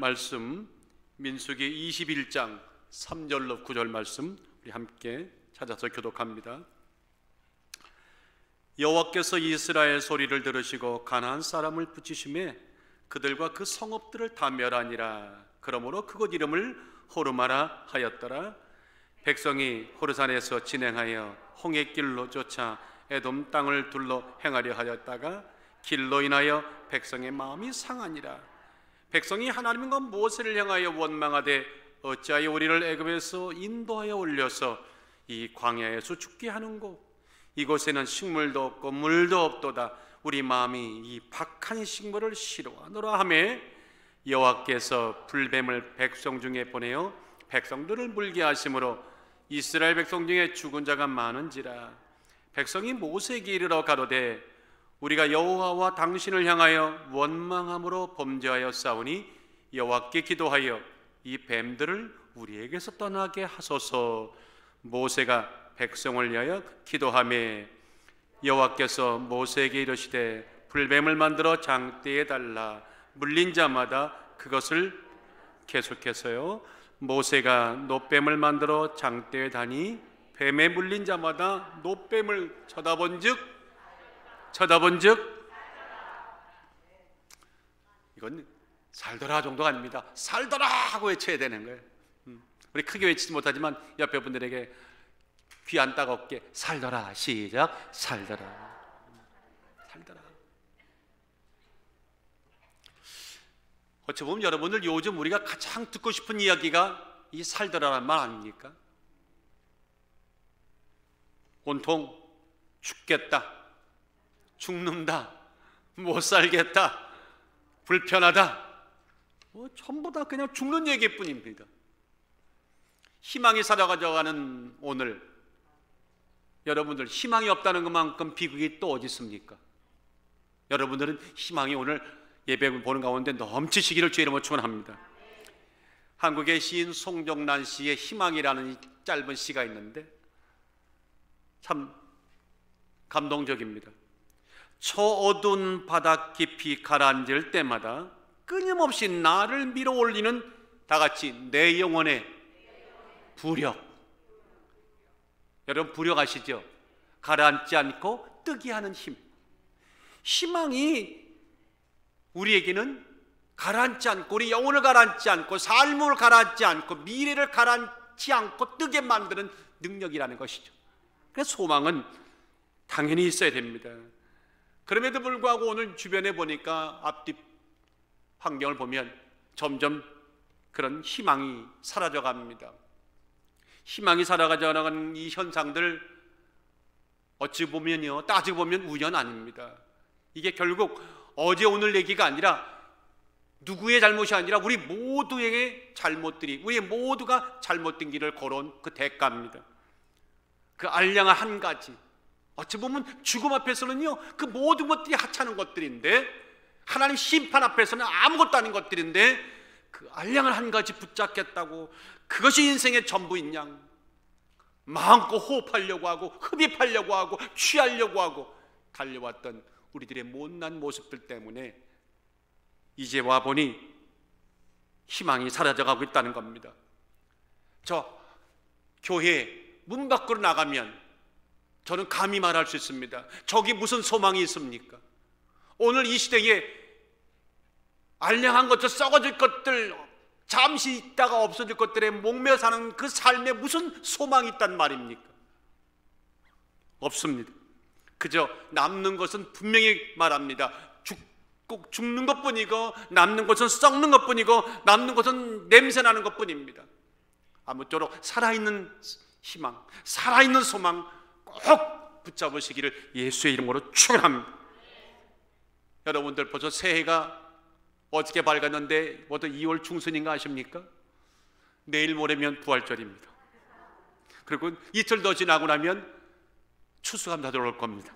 말씀 민수기 21장 3절로 9절 말씀 우리 함께 찾아서 교독합니다. 여호와께서 이스라엘 소리를 들으시고 가나안 사람을 붙이심에 그들과 그 성읍들을 다 멸하니라. 그러므로 그곳 이름을 호르마라 하였더라. 백성이 호르산에서 진행하여 홍해길로 쫓아 에돔 땅을 둘러 행하려 하였다가 길로 인하여 백성의 마음이 상하니라. 백성이 하나님과 모세를 향하여 원망하되 어찌하여 우리를 애굽에서 인도하여 올려서 이 광야에서 죽게 하는고? 이곳에는 식물도 없고 물도 없도다. 우리 마음이 이 박한 식물을 싫어하노라 하매 여호와께서 불뱀을 백성 중에 보내어 백성들을 물게 하심으로 이스라엘 백성 중에 죽은 자가 많은지라. 백성이 모세에게 이르러 가로되 우리가 여호와와 당신을 향하여 원망함으로 범죄하여 싸우니 여호와께 기도하여 이 뱀들을 우리에게서 떠나게 하소서. 모세가 백성을 위하여 기도하매 여호와께서 모세에게 이르시되 불뱀을 만들어 장대에 달라. 물린 자마다 그것을 계속해서요. 모세가 놋뱀을 만들어 장대에 다니 뱀에 물린 자마다 놋뱀을 쳐다본즉 이건 살더라 정도가 아닙니다. 살더라 하고 외쳐야 되는 거예요. 우리 크게 외치지 못하지만 옆에 분들에게 귀 안 따갑게 살더라. 시작. 살더라. 살더라. 어찌 보면 여러분들 요즘 우리가 가장 듣고 싶은 이야기가 이 살더라란 말 아닙니까? 온통 죽겠다, 죽는다, 못 살겠다, 불편하다, 전부 다 그냥 죽는 얘기뿐입니다. 희망이 사라져가는 오늘, 여러분들 희망이 없다는 것만큼 비극이 또 어디 있습니까? 여러분들은 희망이 오늘 예배 보는 가운데 넘치시기를 주의 이름으로 축원합니다. 한국의 시인 송정란 씨의 희망이라는 이 짧은 시가 있는데 참 감동적입니다. 저 어두운 바닥 깊이 가라앉을 때마다 끊임없이 나를 밀어올리는 다같이 내 영혼의 부력. 여러분 부력 아시죠? 가라앉지 않고 뜨게 하는 힘. 희망이 우리에게는 가라앉지 않고 우리 영혼을 가라앉지 않고 삶을 가라앉지 않고 미래를 가라앉지 않고 뜨게 만드는 능력이라는 것이죠. 그래서 소망은 당연히 있어야 됩니다. 그럼에도 불구하고 오늘 주변에 보니까 앞뒤 환경을 보면 점점 그런 희망이 사라져 갑니다. 희망이 사라져 나가는 이 현상들 어찌 보면요, 따지고 보면 우연 아닙니다. 이게 결국 어제 오늘 얘기가 아니라 누구의 잘못이 아니라 우리 모두의 잘못들이, 우리 모두가 잘못된 길을 걸어온 그 대가입니다. 그 알량한 한 가지, 어찌 보면 죽음 앞에서는요 그 모든 것들이 하찮은 것들인데, 하나님 심판 앞에서는 아무것도 아닌 것들인데 그 알량한 한 가지 붙잡겠다고, 그것이 인생의 전부인 양 마음껏 호흡하려고 하고 흡입하려고 하고 취하려고 하고 달려왔던 우리들의 못난 모습들 때문에 이제 와보니 희망이 사라져가고 있다는 겁니다. 저 교회 문 밖으로 나가면 저는 감히 말할 수 있습니다. 저기 무슨 소망이 있습니까? 오늘 이 시대에 알량한 것들, 썩어질 것들, 잠시 있다가 없어질 것들에 목매어 사는 그 삶에 무슨 소망이 있단 말입니까? 없습니다. 그저 남는 것은 분명히 말합니다. 꼭 죽는 것뿐이고 남는 것은 썩는 것뿐이고 남는 것은 냄새나는 것뿐입니다. 아무쪼록 살아있는 희망, 살아있는 소망 꼭 붙잡으시기를 예수의 이름으로 축원합니다. 여러분들 벌써 새해가 어저께 밝았는데 모두 2월 중순인가 아십니까? 내일 모레면 부활절입니다. 그리고 이틀 더 지나고 나면 추수감사 들어올 겁니다.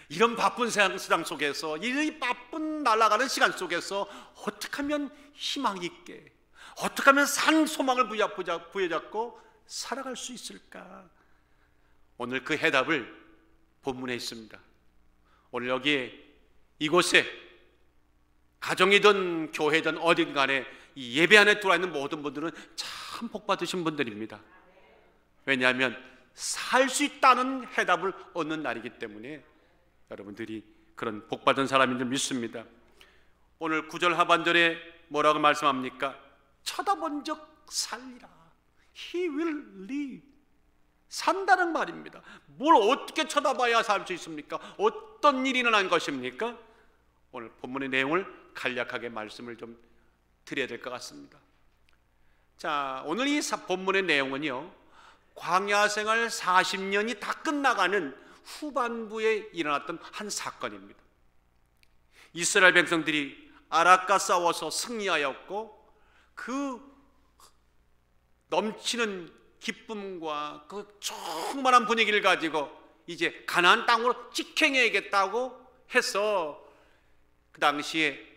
이런 바쁜 세상 속에서, 이 바쁜 날아가는 시간 속에서 어떻게 하면 희망 있게, 어떻게 하면 산 소망을 부여잡고 살아갈 수 있을까? 오늘 그 해답을 본문에 있습니다. 오늘 여기에 이곳에 가정이든 교회든 어딘 간에 이 예배 안에 들어와 있는 모든 분들은 참 복 받으신 분들입니다. 왜냐하면 살 수 있다는 해답을 얻는 날이기 때문에 여러분들이 그런 복 받은 사람인 줄 믿습니다. 오늘 9절 하반절에 뭐라고 말씀합니까? 쳐다본 적 살리라. He will live. 산다는 말입니다. 뭘 어떻게 쳐다봐야 살 수 있습니까? 어떤 일이 일어난 것입니까? 오늘 본문의 내용을 간략하게 말씀을 좀 드려야 될 것 같습니다. 자, 오늘 이 본문의 내용은요, 광야 생활 40년이 다 끝나가는 후반부에 일어났던 한 사건입니다. 이스라엘 백성들이 아락과 싸워서 승리하였고 그 넘치는 기쁨과 그 충만한 분위기를 가지고 이제 가나안 땅으로 직행해야겠다고 해서 그 당시에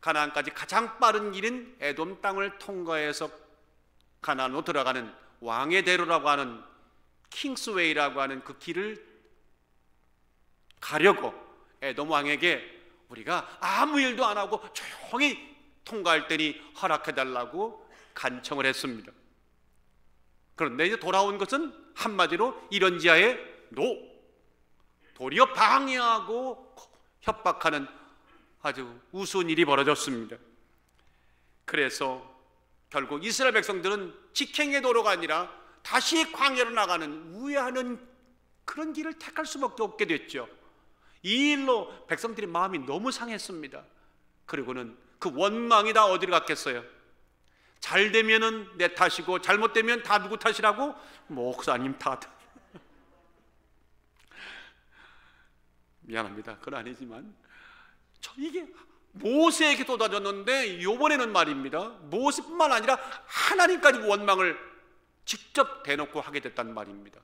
가나안까지 가장 빠른 길인 에돔 땅을 통과해서 가나안으로 들어가는 왕의 대로라고 하는 킹스웨이라고 하는 그 길을 가려고 에돔 왕에게 우리가 아무 일도 안 하고 조용히 통과할 테니 허락해달라고 간청을 했습니다. 그런데 이제 돌아온 것은 한마디로 이런지하에 도리어 방해하고 협박하는 아주 우스운 일이 벌어졌습니다. 그래서 결국 이스라엘 백성들은 직행의 도로가 아니라 다시 광야로 나가는 우회하는 그런 길을 택할 수밖에 없게 됐죠. 이 일로 백성들의 마음이 너무 상했습니다. 그리고는 그 원망이 다 어디로 갔겠어요? 잘 되면은 내 탓이고 잘못되면 다 누구 탓이라고? 목사님 탓. 미안합니다. 그건 아니지만 이게 모세에게 쏟아졌는데 이번에는 말입니다, 모세뿐만 아니라 하나님까지 원망을 직접 대놓고 하게 됐단 말입니다.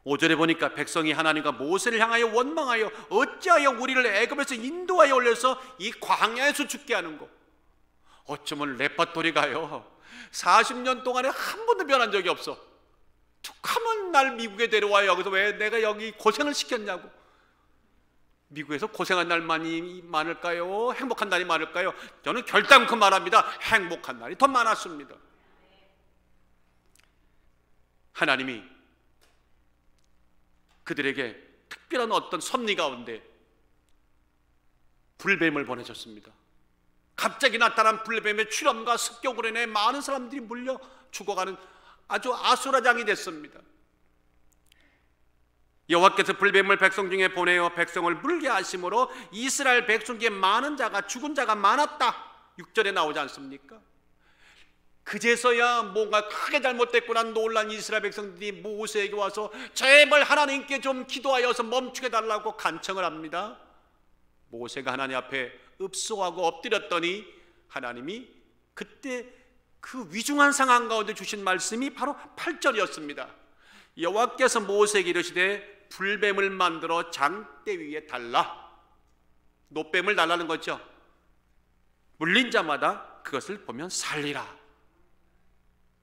5절에 보니까 백성이 하나님과 모세를 향하여 원망하여 어찌하여 우리를 애굽에서 인도하여 올려서 이 광야에서 죽게 하는 거. 어쩌면 레파토리가요 40년 동안에 한 번도 변한 적이 없어. 툭하면 날 미국에 데려와요. 여기서 왜 내가 여기 고생을 시켰냐고. 미국에서 고생한 날만이 많을까요? 행복한 날이 많을까요? 저는 결단코 말합니다. 행복한 날이 더 많았습니다. 하나님이 그들에게 특별한 어떤 섭리 가운데 불뱀을 보내줬습니다. 갑자기 나타난 불뱀의 출현과 습격으로 인해 많은 사람들이 물려 죽어가는 아주 아수라장이 됐습니다. 여호와께서 불뱀을 백성 중에 보내어 백성을 물게 하심으로 이스라엘 백성 중에 많은 자가 죽은 자가 많았다. 6절에 나오지 않습니까? 그제서야 뭔가 크게 잘못됐구나 놀란 이스라엘 백성들이 모세에게 와서 제발 하나님께 좀 기도하여서 멈추게 달라고 간청을 합니다. 모세가 하나님 앞에 읍소하고 엎드렸더니 하나님이 그때 그 위중한 상황 가운데 주신 말씀이 바로 8절이었습니다. 여호와께서 모세에게 이르시되 불뱀을 만들어 장대 위에 달라. 노뱀을 달라는 거죠. 물린 자마다 그것을 보면 살리라.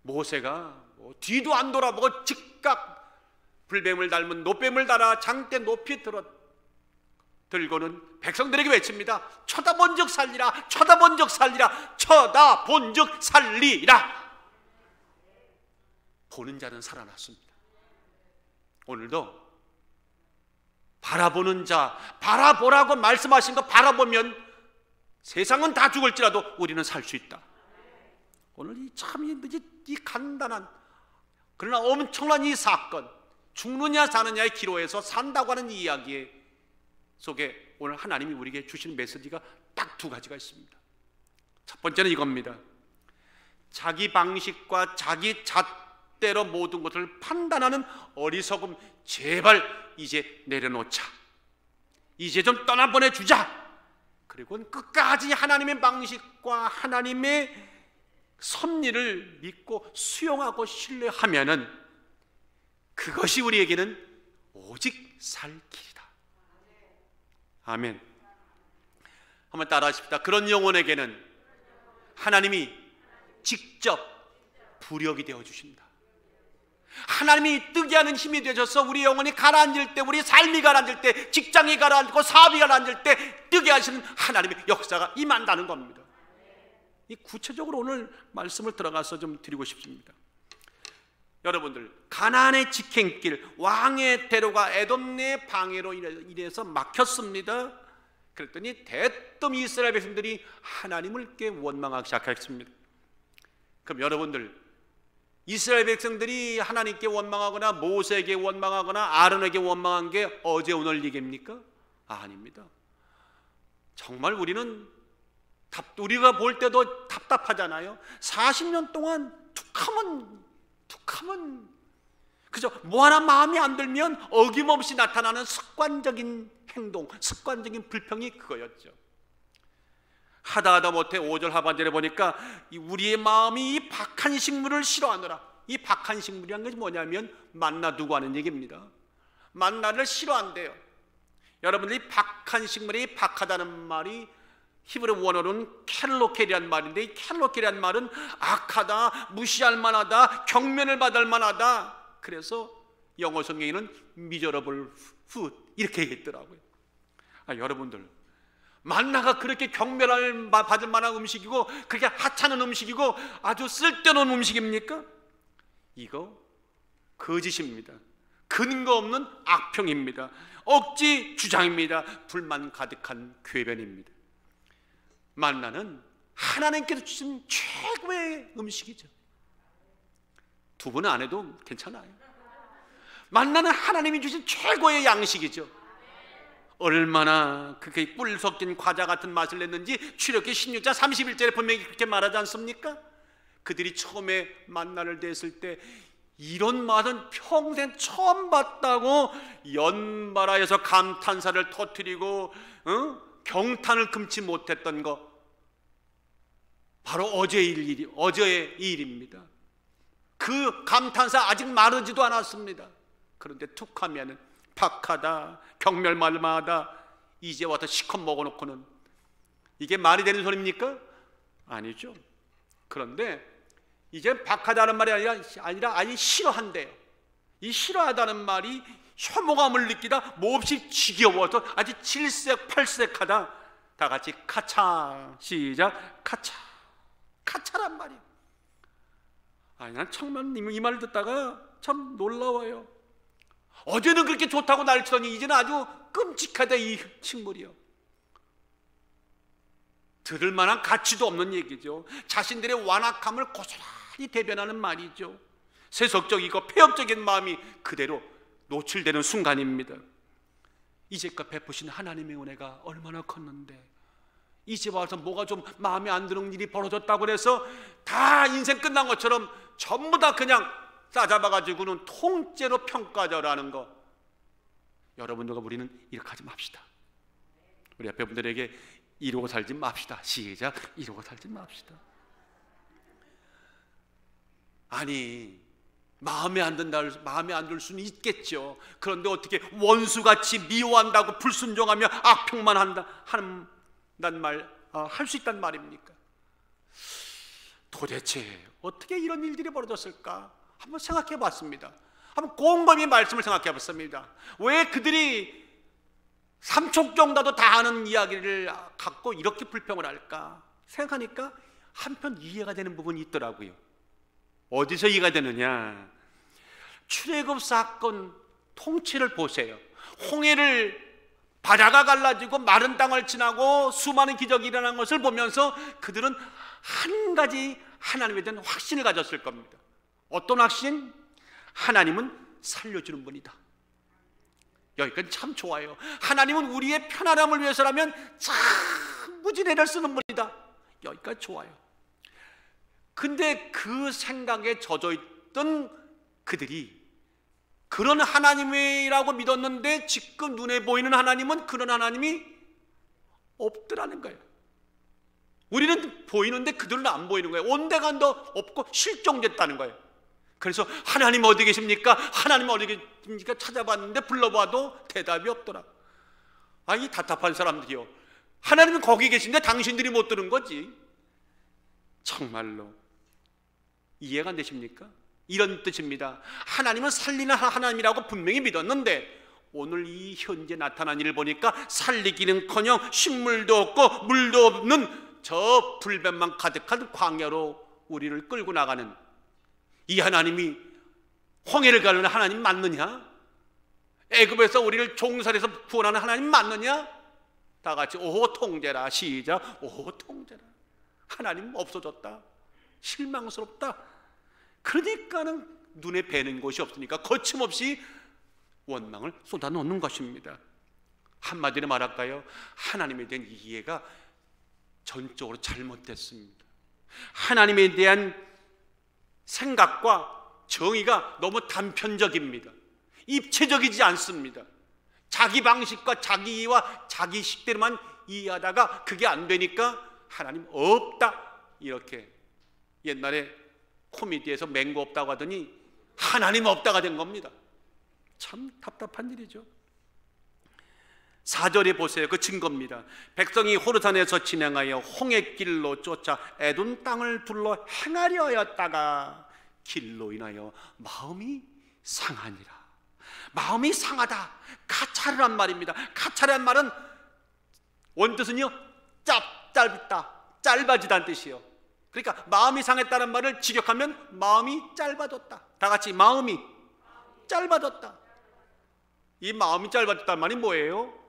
모세가 뒤도 안 돌아보고 즉각 불뱀을 닮은 노뱀을 달아 장대 높이 들고는 백성들에게 외칩니다. 쳐다본 적 살리라. 쳐다본 적 살리라. 쳐다본 적 살리라. 보는 자는 살아났습니다. 오늘도 바라보는 자, 바라보라고 말씀하신 거 바라보면 세상은 다 죽을지라도 우리는 살 수 있다. 오늘 이 간단한 그러나 엄청난 이 사건, 죽느냐 사느냐의 기로에서 산다고 하는 이 이야기 속에 오늘 하나님이 우리에게 주신 메시지가 딱 두 가지가 있습니다. 첫 번째는 이겁니다. 자기 방식과 자기 잣대로 모든 것을 판단하는 어리석음 제발 이제 내려놓자. 이제 좀 떠나보내주자. 그리고 끝까지 하나님의 방식과 하나님의 섭리를 믿고 수용하고 신뢰하면은 그것이 우리에게는 오직 살 길이다. 아멘. 한번 따라하십시다. 그런 영혼에게는 하나님이 직접 부력이 되어 주신다. 하나님이 뜨게 하는 힘이 되셔서 우리 영혼이 가라앉을 때, 우리 삶이 가라앉을 때, 직장이 가라앉고 사업이 가라앉을 때 뜨게 하시는 하나님의 역사가 임한다는 겁니다. 이 구체적으로 오늘 말씀을 들어가서 좀 드리고 싶습니다. 여러분들, 가나안의 직행길, 왕의 대로가 에돔의 방해로 인해서 막혔습니다. 그랬더니 대뜸 이스라엘 백성들이 하나님을 꽤 원망하기 시작했습니다. 그럼 여러분들, 이스라엘 백성들이 하나님께 원망하거나 모세에게 원망하거나 아론에게 원망한 게 어제 오늘 얘기입니까? 아닙니다. 정말 우리가 볼 때도 답답하잖아요. 40년 동안 툭하면 그죠? 뭐 하나 마음에 안 들면 어김없이 나타나는 습관적인 행동, 습관적인 불평이 그거였죠. 하다 못해 5절 하반절에 보니까 우리의 마음이 이 박한 식물을 싫어하노라. 이 박한 식물이란 것이 뭐냐면 만나 두고 하는 얘기입니다. 만나를 싫어한대요. 여러분들이 박한 식물이 박하다는 말이 히브리 원어로는 켈로켈이란 말인데, 이 켈로켈이란 말은 악하다, 무시할 만하다, 경면을 받을 만하다. 그래서 영어 성경에는 miserable food 이렇게 얘기했더라고요. 여러분들, 만나가 그렇게 경멸을 받을 만한 음식이고 그렇게 하찮은 음식이고 아주 쓸데없는 음식입니까? 이거 거짓입니다. 근거 없는 악평입니다. 억지 주장입니다. 불만 가득한 궤변입니다. 만나는 하나님께서 주신 최고의 음식이죠. 두부는 안 해도 괜찮아요. 만나는 하나님이 주신 최고의 양식이죠. 얼마나 그렇게 꿀 섞인 과자 같은 맛을 냈는지 출애굽기 16장 31절에 분명히 그렇게 말하지 않습니까? 그들이 처음에 만나를 댔을 때 이런 맛은 평생 처음 봤다고 연발아에서 감탄사를 터뜨리고 경탄을 금치 못했던 거, 바로 어제의 일입니다. 그 감탄사 아직 마르지도 않았습니다. 그런데 툭하면은 박하다, 경멸말마하다, 이제 와서 시컷 먹어놓고는, 이게 말이 되는 소리입니까? 아니죠. 그런데 이제 박하다는 말이 아니라 아니 싫어한대요. 이 싫어하다는 말이 혐오감을 느끼다 몹시 지겨워서 아주 칠색팔색하다. 다 같이 카차, 시작. 카차란 말이에요. 난 정말 이 말을 듣다가 참 놀라워요. 어제는 그렇게 좋다고 날치더니 이제는 아주 끔찍하다, 이 식물이요. 들을 만한 가치도 없는 얘기죠. 자신들의 완악함을 고스란히 대변하는 말이죠. 세속적이고 폐역적인 마음이 그대로 노출되는 순간입니다. 이제껏 베푸신 하나님의 은혜가 얼마나 컸는데 이제 와서 뭐가 좀 마음에 안 드는 일이 벌어졌다고 해서 다 인생 끝난 것처럼 전부 다 그냥 싸잡아가지고는 통째로 평가절하는 거, 여러분들과 우리는 이렇게 하지 맙시다. 우리 옆에 분들에게 이러고 살지 맙시다. 시작. 이러고 살지 맙시다. 아니, 마음에 안 들 수는 있겠죠. 그런데 어떻게 원수같이 미워한다고 불순종하며 악평만 한단 말 할 수 있단 말입니까? 도대체 어떻게 이런 일들이 벌어졌을까? 한번 생각해 봤습니다. 한번 곰곰이 말씀을 생각해 봤습니다. 왜 그들이 삼촉경다도 다 아는 이야기를 갖고 이렇게 불평을 할까? 생각하니까 한편 이해가 되는 부분이 있더라고요. 어디서 이해가 되느냐? 출애굽 사건 통치를 보세요. 홍해를 바다가 갈라지고 마른 땅을 지나고 수많은 기적이 일어난 것을 보면서 그들은 한 가지 하나님에 대한 확신을 가졌을 겁니다. 어떤 확신? 하나님은 살려주는 분이다. 여기까지 참 좋아요. 하나님은 우리의 편안함을 위해서라면 참 무지개를 쓰는 분이다. 여기까지 좋아요. 근데 그 생각에 젖어있던 그들이 그런 하나님이라고 믿었는데 지금 눈에 보이는 하나님은 그런 하나님이 없더라는 거예요. 우리는 보이는데 그들은 안 보이는 거예요. 온데간도 없고 실종됐다는 거예요. 그래서 하나님 어디 계십니까? 하나님 어디 계십니까? 찾아봤는데 불러봐도 대답이 없더라. 이 답답한 사람들이요. 하나님은 거기 계신데 당신들이 못 들은 거지. 정말로 이해가 안 되십니까? 이런 뜻입니다. 하나님은 살리는 하나님이라고 분명히 믿었는데 오늘 이 현재 나타난 일을 보니까 살리기는커녕 식물도 없고 물도 없는 저 불뱀만 가득한 광야로 우리를 끌고 나가는 이 하나님이 홍해를 가르는 하나님 맞느냐? 애굽에서 우리를 종살에서 구원하는 하나님 맞느냐? 다 같이 오 통제라. 시작. 오 통제라. 하나님 없어졌다. 실망스럽다. 그러니까는 눈에 뵈는 곳이 없으니까 거침없이 원망을 쏟아놓는 것입니다. 한마디로 말할까요? 하나님에 대한 이해가 전적으로 잘못됐습니다. 하나님에 대한 생각과 정의가 너무 단편적입니다. 입체적이지 않습니다. 자기 방식과 자기 이해와 자기 식대로만 이해하다가 그게 안 되니까 하나님 없다, 이렇게 옛날에 코미디에서 맹구 없다고 하더니 하나님 없다가 된 겁니다. 참 답답한 일이죠. 4절에 보세요. 그 증거입니다. 백성이 호르산에서 진행하여 홍해길로 쫓아 에돔 땅을 둘러 행하려 하였다가 길로 인하여 마음이 상하니라. 마음이 상하다. 가차르란 말입니다. 가차르란 말은 원뜻은요 짧다, 짧아지다는 뜻이요. 그러니까 마음이 상했다는 말을 직역하면 마음이 짧아졌다. 다 같이 마음이 짧아졌다. 이 마음이 짧아졌다는 말이 뭐예요?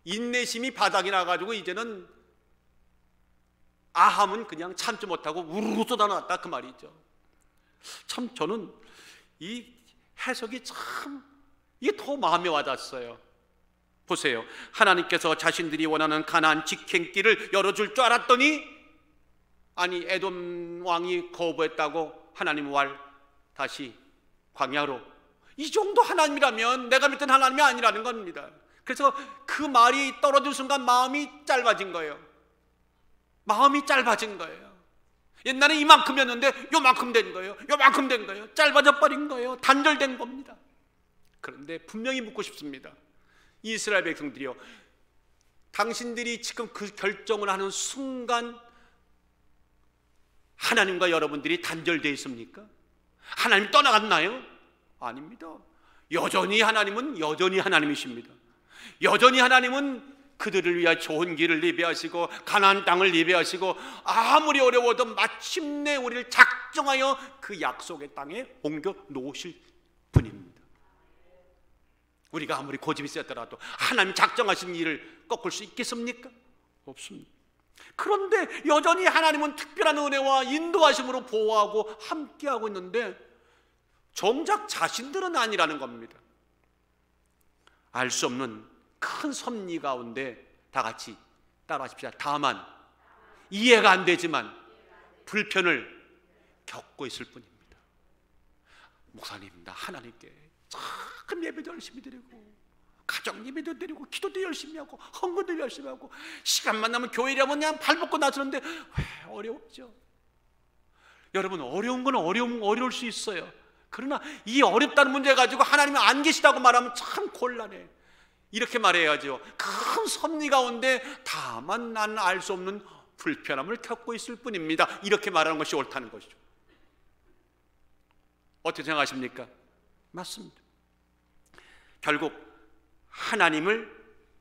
인내심이 바닥이 나가지고 이제는 아함은 그냥 참지 못하고 우르르 쏟아놨다, 그 말이죠. 참 저는 이 해석이 참 이게 더 마음에 와닿았어요. 보세요. 하나님께서 자신들이 원하는 가나안 직행길을 열어줄 줄 알았더니 아니 에돔 왕이 거부했다고 하나님 왈 다시 광야로. 이 정도 하나님이라면 내가 믿던 하나님이 아니라는 겁니다. 그래서 그 말이 떨어질 순간 마음이 짧아진 거예요. 마음이 짧아진 거예요. 옛날에 이만큼이었는데 요만큼 된 거예요. 요만큼 된 거예요. 짧아져 버린 거예요. 단절된 겁니다. 그런데 분명히 묻고 싶습니다. 이스라엘 백성들이요, 당신들이 지금 그 결정을 하는 순간 하나님과 여러분들이 단절되어 있습니까? 하나님 떠나갔나요? 아닙니다. 여전히 하나님은 여전히 하나님이십니다. 여전히 하나님은 그들을 위해 좋은 길을 예비하시고 가나안 땅을 예비하시고 아무리 어려워도 마침내 우리를 작정하여 그 약속의 땅에 옮겨 놓으실 분입니다. 우리가 아무리 고집이 세더라도 하나님 작정하신 일을 꺾을 수 있겠습니까? 없습니다. 그런데 여전히 하나님은 특별한 은혜와 인도하심으로 보호하고 함께하고 있는데 정작 자신들은 아니라는 겁니다. 알 수 없는 큰 섭리 가운데 다 같이 따라하십시오. 다만 이해가 안 되지만 불편을 겪고 있을 뿐입니다. 목사님, 나 하나님께 참 예배도 열심히 드리고 가정 예배도 드리고 기도도 열심히 하고 헌금도 열심히 하고 시간만 나면 교회라면 그냥 발벗고 나서는데 왜 어려웠죠? 여러분, 어려운 건 어려울 수 있어요. 그러나 이 어렵다는 문제 가지고 하나님이 안 계시다고 말하면 참 곤란해. 이렇게 말해야죠. 큰 섭리 가운데 다만 나는 알 수 없는 불편함을 겪고 있을 뿐입니다. 이렇게 말하는 것이 옳다는 것이죠. 어떻게 생각하십니까? 맞습니다. 결국 하나님을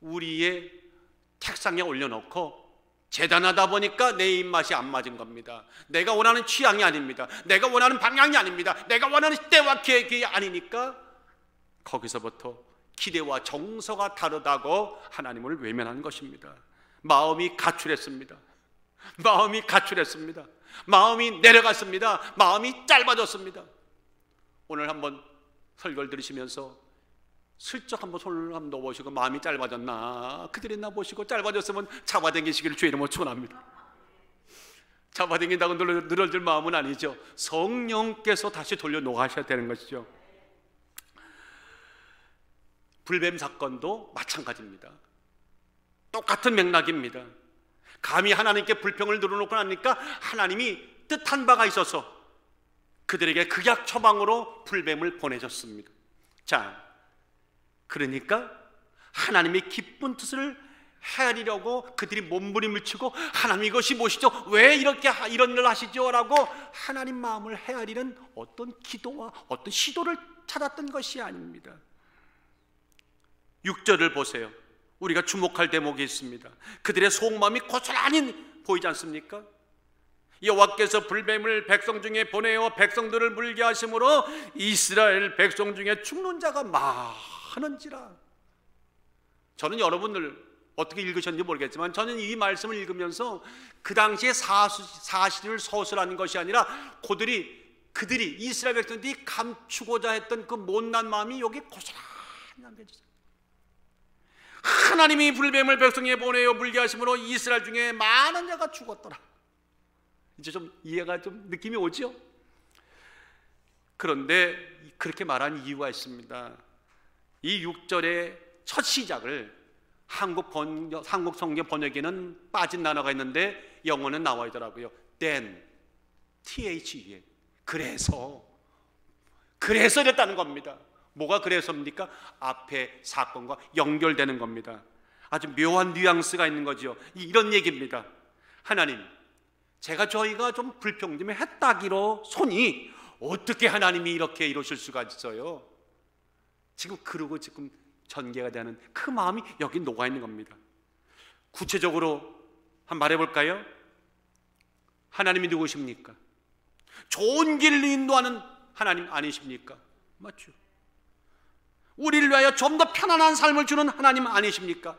우리의 책상에 올려놓고 재단하다 보니까 내 입맛이 안 맞은 겁니다. 내가 원하는 취향이 아닙니다. 내가 원하는 방향이 아닙니다. 내가 원하는 때와 계획이 아니니까 거기서부터 기대와 정서가 다르다고 하나님을 외면하는 것입니다. 마음이 가출했습니다. 마음이 가출했습니다. 마음이 내려갔습니다. 마음이 짧아졌습니다. 오늘 한번 설교를 들으시면서 슬쩍 한번 손을 한번 넣어보시고 마음이 짧아졌나 그들이나 보시고 짧아졌으면 잡아당기시기를 주의 이름으로 축원합니다. 잡아당긴다고 늘어질 마음은 아니죠. 성령께서 다시 돌려놓으셔야 되는 것이죠. 불뱀 사건도 마찬가지입니다. 똑같은 맥락입니다. 감히 하나님께 불평을 늘어놓고 나니까 하나님이 뜻한 바가 있어서 그들에게 극약 처방으로 불뱀을 보내줬습니다. 자, 그러니까 하나님의 기쁜 뜻을 헤아리려고 그들이 몸부림을 치고 하나님 이것이 무엇이죠? 왜 이렇게 이런 일을 하시죠? 라고 하나님 마음을 헤아리는 어떤 기도와 어떤 시도를 찾았던 것이 아닙니다. 6절을 보세요. 우리가 주목할 대목이 있습니다. 그들의 속마음이 고스란히 보이지 않습니까? 여호와께서 불뱀을 백성 중에 보내어 백성들을 물게 하심으로 이스라엘 백성 중에 죽는 자가 많은지라. 저는 여러분들 어떻게 읽으셨는지 모르겠지만 저는 이 말씀을 읽으면서 그 당시에 사실을 서술하는 것이 아니라 그들이 이스라엘 백성들이 감추고자 했던 그 못난 마음이 여기 고스란히 남겨졌어요. 하나님이 불뱀을 백성에 보내어 물게 하심으로 이스라엘 중에 많은 자가 죽었더라. 이제 좀 이해가 좀 느낌이 오죠? 그런데 그렇게 말한 이유가 있습니다. 이 6절의 첫 시작을 한국 성경 번역에는 빠진 단어가 있는데 영어는 나와 있더라고요. then, THE. 그래서 이랬다는 겁니다. 뭐가 그래서입니까? 앞에 사건과 연결되는 겁니다. 아주 묘한 뉘앙스가 있는 거죠. 이런 얘기입니다. 하나님, 저희가 좀 불평 좀 했다기로 손이 어떻게 하나님이 이렇게 이러실 수가 있어요? 지금 전개가 되는 그 마음이 여기 녹아 있는 겁니다. 구체적으로 한번 말해볼까요? 하나님이 누구십니까? 좋은 길로 인도하는 하나님 아니십니까? 맞죠? 우리를 위하여 좀 더 편안한 삶을 주는 하나님 아니십니까?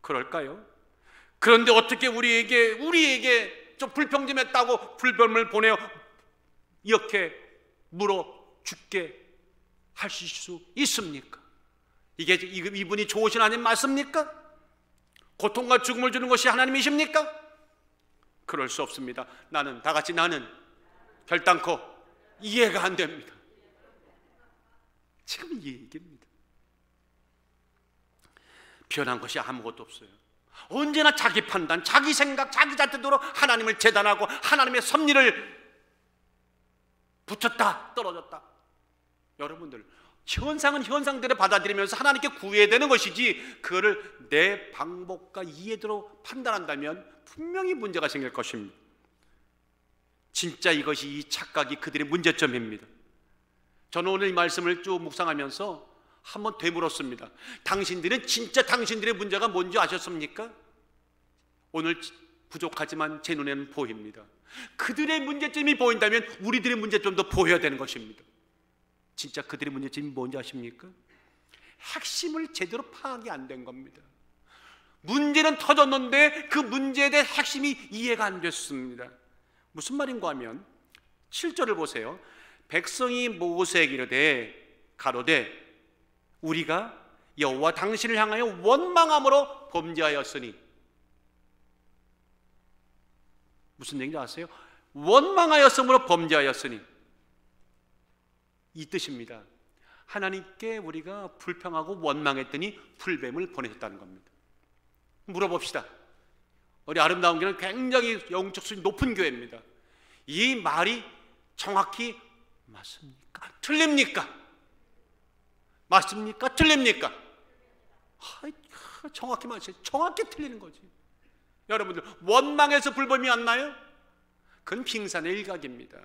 그럴까요? 그런데 어떻게 우리에게 좀 불평 좀 했다고 불뱀을 보내어 이렇게 물어 죽게 하실 수 있습니까? 이분이 좋으신 하나님 맞습니까? 고통과 죽음을 주는 것이 하나님이십니까? 그럴 수 없습니다. 나는 결단코 이해가 안 됩니다. 지금 이 얘기입니다. 변한 것이 아무것도 없어요. 언제나 자기 판단, 자기 생각, 자기 잣대로 하나님을 재단하고 하나님의 섭리를 붙였다 떨어졌다. 여러분들, 현상은 현상대로 받아들이면서 하나님께 구해야 되는 것이지, 그거를 내 방법과 이해대로 판단한다면 분명히 문제가 생길 것입니다. 진짜 이것이, 이 착각이 그들의 문제점입니다. 저는 오늘 이 말씀을 쭉 묵상하면서 한번 되물었습니다. 당신들은 진짜 당신들의 문제가 뭔지 아셨습니까? 오늘 부족하지만 제 눈에는 보입니다. 그들의 문제점이 보인다면 우리들의 문제점도 보여야 되는 것입니다. 진짜 그들의 문제점이 뭔지 아십니까? 핵심을 제대로 파악이 안 된 겁니다. 문제는 터졌는데 그 문제에 대한 핵심이 이해가 안 됐습니다. 무슨 말인가 하면 7절을 보세요. 백성이 모세에게 이르되 가로되 우리가 여호와 당신을 향하여 원망함으로 범죄하였으니. 무슨 얘기인지 아세요? 원망하였으므로 범죄하였으니, 이 뜻입니다. 하나님께 우리가 불평하고 원망했더니 불뱀을 보내셨다는 겁니다. 물어봅시다. 우리 아름다운 교회는 굉장히 영적 수준이 높은 교회입니다. 이 말이 정확히 맞습니까? 틀립니까? 맞습니까? 틀립니까? 정확히 맞아요. 정확히 틀리는 거지. 여러분들, 원망해서 불뱀이 왔나요? 그건 빙산의 일각입니다.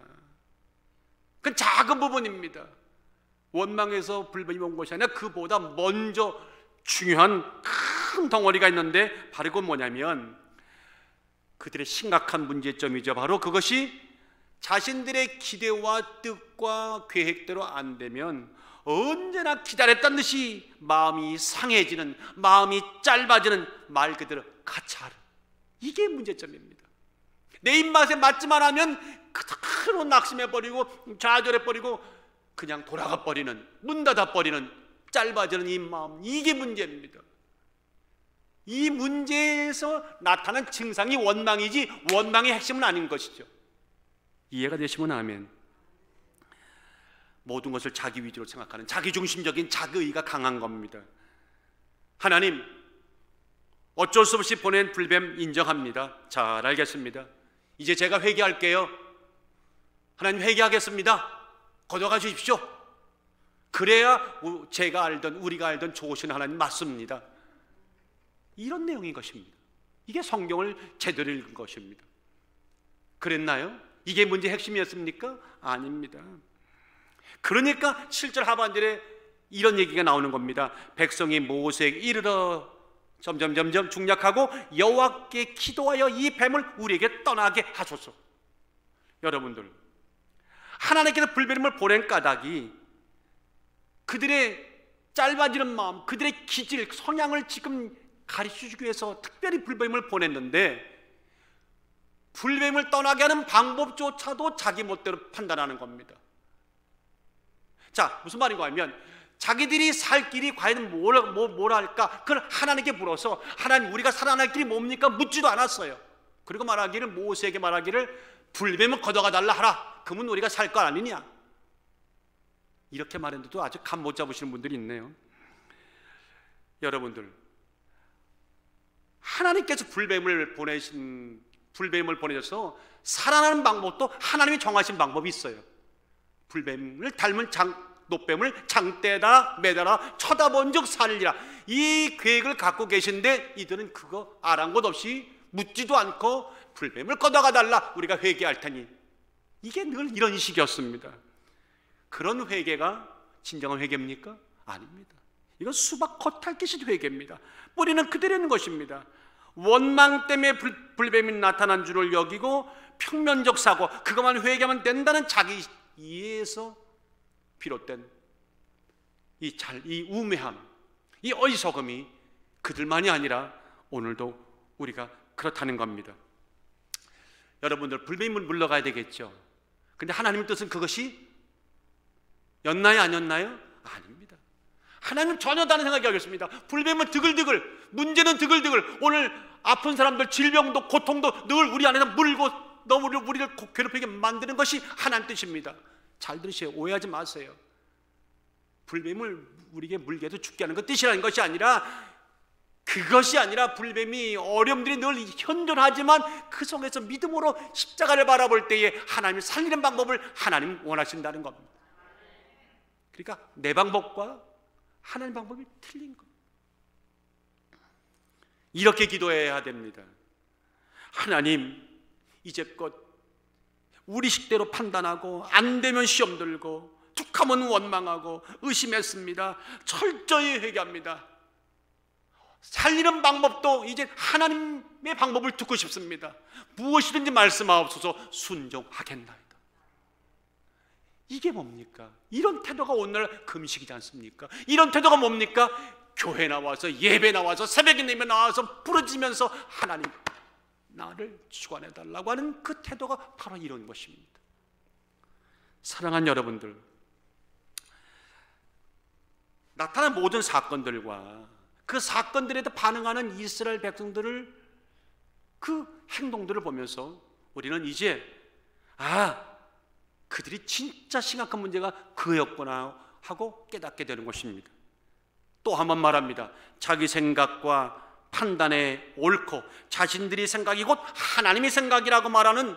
그건 작은 부분입니다. 원망해서 불뱀이 온 것이 아니라 그보다 먼저 중요한 큰 덩어리가 있는데, 바로 그건 뭐냐면 그들의 심각한 문제점이죠. 바로 그것이 자신들의 기대와 뜻과 계획대로 안 되면 언제나 기다렸던 듯이 마음이 상해지는, 마음이 짧아지는, 말 그대로 가차를. 이게 문제점입니다. 내 입맛에 맞지만 하면 그대로 낙심해버리고 좌절해버리고 그냥 돌아가버리는, 문 닫아버리는, 짧아지는 이 마음, 이게 문제입니다. 이 문제에서 나타난 증상이 원망이지 원망의 핵심은 아닌 것이죠. 이해가 되시면 아멘. 모든 것을 자기 위주로 생각하는 자기중심적인 자기의가 강한 겁니다. 하나님, 어쩔 수 없이 보낸 불뱀 인정합니다. 잘 알겠습니다. 이제 제가 회개할게요. 하나님, 회개하겠습니다. 거둬가 주십시오. 그래야 우리가 알던 좋으신 하나님 맞습니다. 이런 내용인 것입니다. 이게 성경을 제대로 읽은 것입니다. 그랬나요? 이게 문제의 핵심이었습니까? 아닙니다. 그러니까 7절 하반절에 이런 얘기가 나오는 겁니다. 백성이 모세에게 이르러 점점점점 중략하고 여호와께 기도하여 이 뱀을 우리에게 떠나게 하소서. 여러분들, 하나님께서 불뱀을 보낸 까닭이 그들의 짧아지는 마음, 그들의 기질, 성향을 지금 가르쳐주기 위해서 특별히 불뱀을 보냈는데, 불뱀을 떠나게 하는 방법조차도 자기 멋대로 판단하는 겁니다. 자, 무슨 말인가 하면 자기들이 살 길이 과연 뭘 할까? 그걸 하나님께 물어서 하나님, 우리가 살아날 길이 뭡니까? 묻지도 않았어요. 그리고 말하기를, 모세에게 말하기를 불뱀을 걷어가 달라 하라. 그러면 우리가 살 거 아니냐? 이렇게 말했는데도 아주 감 못 잡으시는 분들이 있네요. 여러분들, 하나님께서 불뱀을 보내셔서 살아나는 방법도 하나님이 정하신 방법이 있어요. 불뱀을 닮은 노뱀을 장대다 매달아 쳐다본 적 살리라. 이 계획을 갖고 계신데 이들은 그거 아랑곳 없이 묻지도 않고 불뱀을 걷어가 달라, 우리가 회개할 테니. 이게 늘 이런 식이었습니다. 그런 회개가 진정한 회개입니까? 아닙니다. 이건 수박 겉핥기식 회개입니다. 뿌리는 그대로 있는 것입니다. 원망 때문에 불뱀이 나타난 줄을 여기고 평면적 사고, 그것만 회개하면 된다는 자기 이해에서 비롯된 이 우매함, 이 어리석음이 그들만이 아니라 오늘도 우리가 그렇다는 겁니다. 여러분들, 불뱀을 물러가야 되겠죠. 근데 하나님의 뜻은 그것이 였나요? 아니었나요? 아닙니다. 하나님은 전혀 다른 생각이 하겠습니다. 불뱀은 드글드글, 문제는 드글드글, 오늘 아픈 사람들 질병도 고통도 늘 우리 안에서 물고 너무 우리를 괴롭히게 만드는 것이 하나님 뜻입니다. 잘 들으세요. 오해하지 마세요. 불뱀을 우리에게 물게 해서 죽게 하는 것 뜻이라는 것이 아니라, 그것이 아니라 불뱀이 어려움들이 늘 현존하지만 그 속에서 믿음으로 십자가를 바라볼 때에 하나님이 살리는 방법을 하나님 원하신다는 겁니다. 그러니까 내 방법과 하나님 방법이 틀린 것. 이렇게 기도해야 됩니다. 하나님, 이제껏 우리 식대로 판단하고 안 되면 시험 들고 툭하면 원망하고 의심했습니다. 철저히 회개합니다. 살리는 방법도 이제 하나님의 방법을 듣고 싶습니다. 무엇이든지 말씀하옵소서 순종하겠나이다. 이게 뭡니까? 이런 태도가 오늘 금식이지 않습니까? 이런 태도가 뭡니까? 교회 나와서, 예배 나와서, 새벽에 내면 나와서 부르짖으면서 하나님, 나를 주관해달라고 하는 그 태도가 바로 이런 것입니다. 사랑하는 여러분들, 나타난 모든 사건들과 그 사건들에 반응하는 이스라엘 백성들을, 그 행동들을 보면서 우리는 이제 그들이 진짜 심각한 문제가 그였구나 하고 깨닫게 되는 것입니다. 또 한 번 말합니다. 자기 생각과 판단에 옳고 자신들이 생각이 곧 하나님의 생각이라고 말하는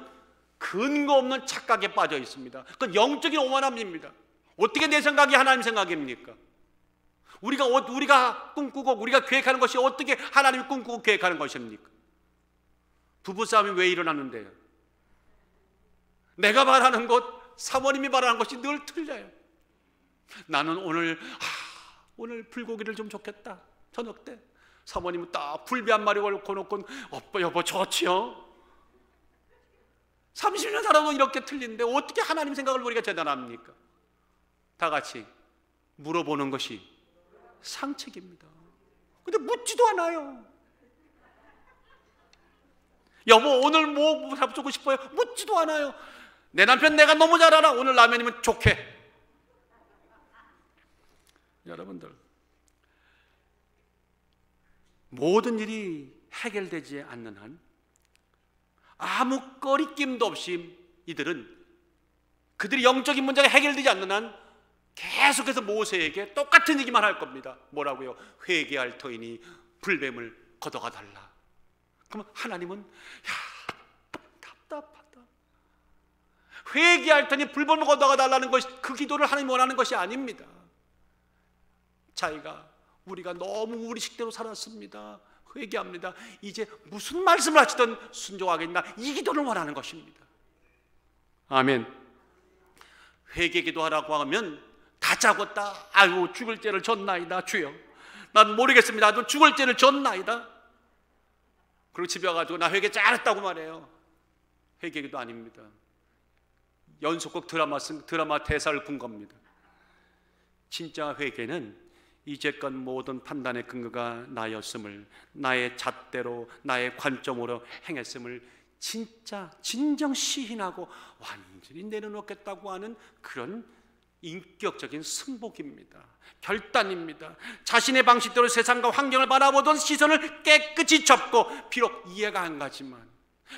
근거 없는 착각에 빠져 있습니다. 그건 영적인 오만함입니다. 어떻게 내 생각이 하나님 생각입니까? 우리가 꿈꾸고 우리가 계획하는 것이 어떻게 하나님이 꿈꾸고 계획하는 것입니까? 부부싸움이 왜 일어나는데요? 내가 바라는 것, 사모님이 바라는 것이 늘 틀려요. 나는 오늘 불고기를 좀 좋겠다. 저녁 때 사모님은 딱 불비 한 마리 걸고 놓고, 오빠 여보 좋지요? 30년 살아도 이렇게 틀린데 어떻게 하나님 생각을 우리가 재단합니까? 다 같이 물어보는 것이 상책입니다. 근데 묻지도 않아요. 여보 오늘 뭐 잡수고 싶어요? 묻지도 않아요. 내 남편 내가 너무 잘 알아. 오늘 라면이면 좋게. 여러분들, 모든 일이 해결되지 않는 한 아무 꺼리낌도 없이 그들이 영적인 문제가 해결되지 않는 한 계속해서 모세에게 똑같은 얘기만 할 겁니다. 뭐라고요? 회개할 터이니 불뱀을 걷어가 달라. 그럼 하나님은 답답하다. 회개할 터니 불뱀을 걷어가 달라는 것이, 그 기도를 하나님이 원하는 것이 아닙니다. 우리가 너무 우리 식대로 살았습니다. 회개합니다. 이제 무슨 말씀을 하시든 순종하겠다. 이 기도를 원하는 것입니다. 아멘. 회개 기도하라고 하면 다짜고짜 아이고 죽을 죄를 졌나이다 주여, 난 모르겠습니다. 나도 죽을 죄를 졌나이다. 그리고 집에 와가지고 나 회개 잘했다고 말해요. 회개 기도 아닙니다. 연속극 드라마 대사를 본 겁니다. 진짜 회개는 이제껏 모든 판단의 근거가 나였음을, 나의 잣대로 나의 관점으로 행했음을 진짜 진정 시인하고 완전히 내려놓겠다고 하는 그런 인격적인 승복입니다. 결단입니다. 자신의 방식대로 세상과 환경을 바라보던 시선을 깨끗이 접고, 비록 이해가 안 가지만,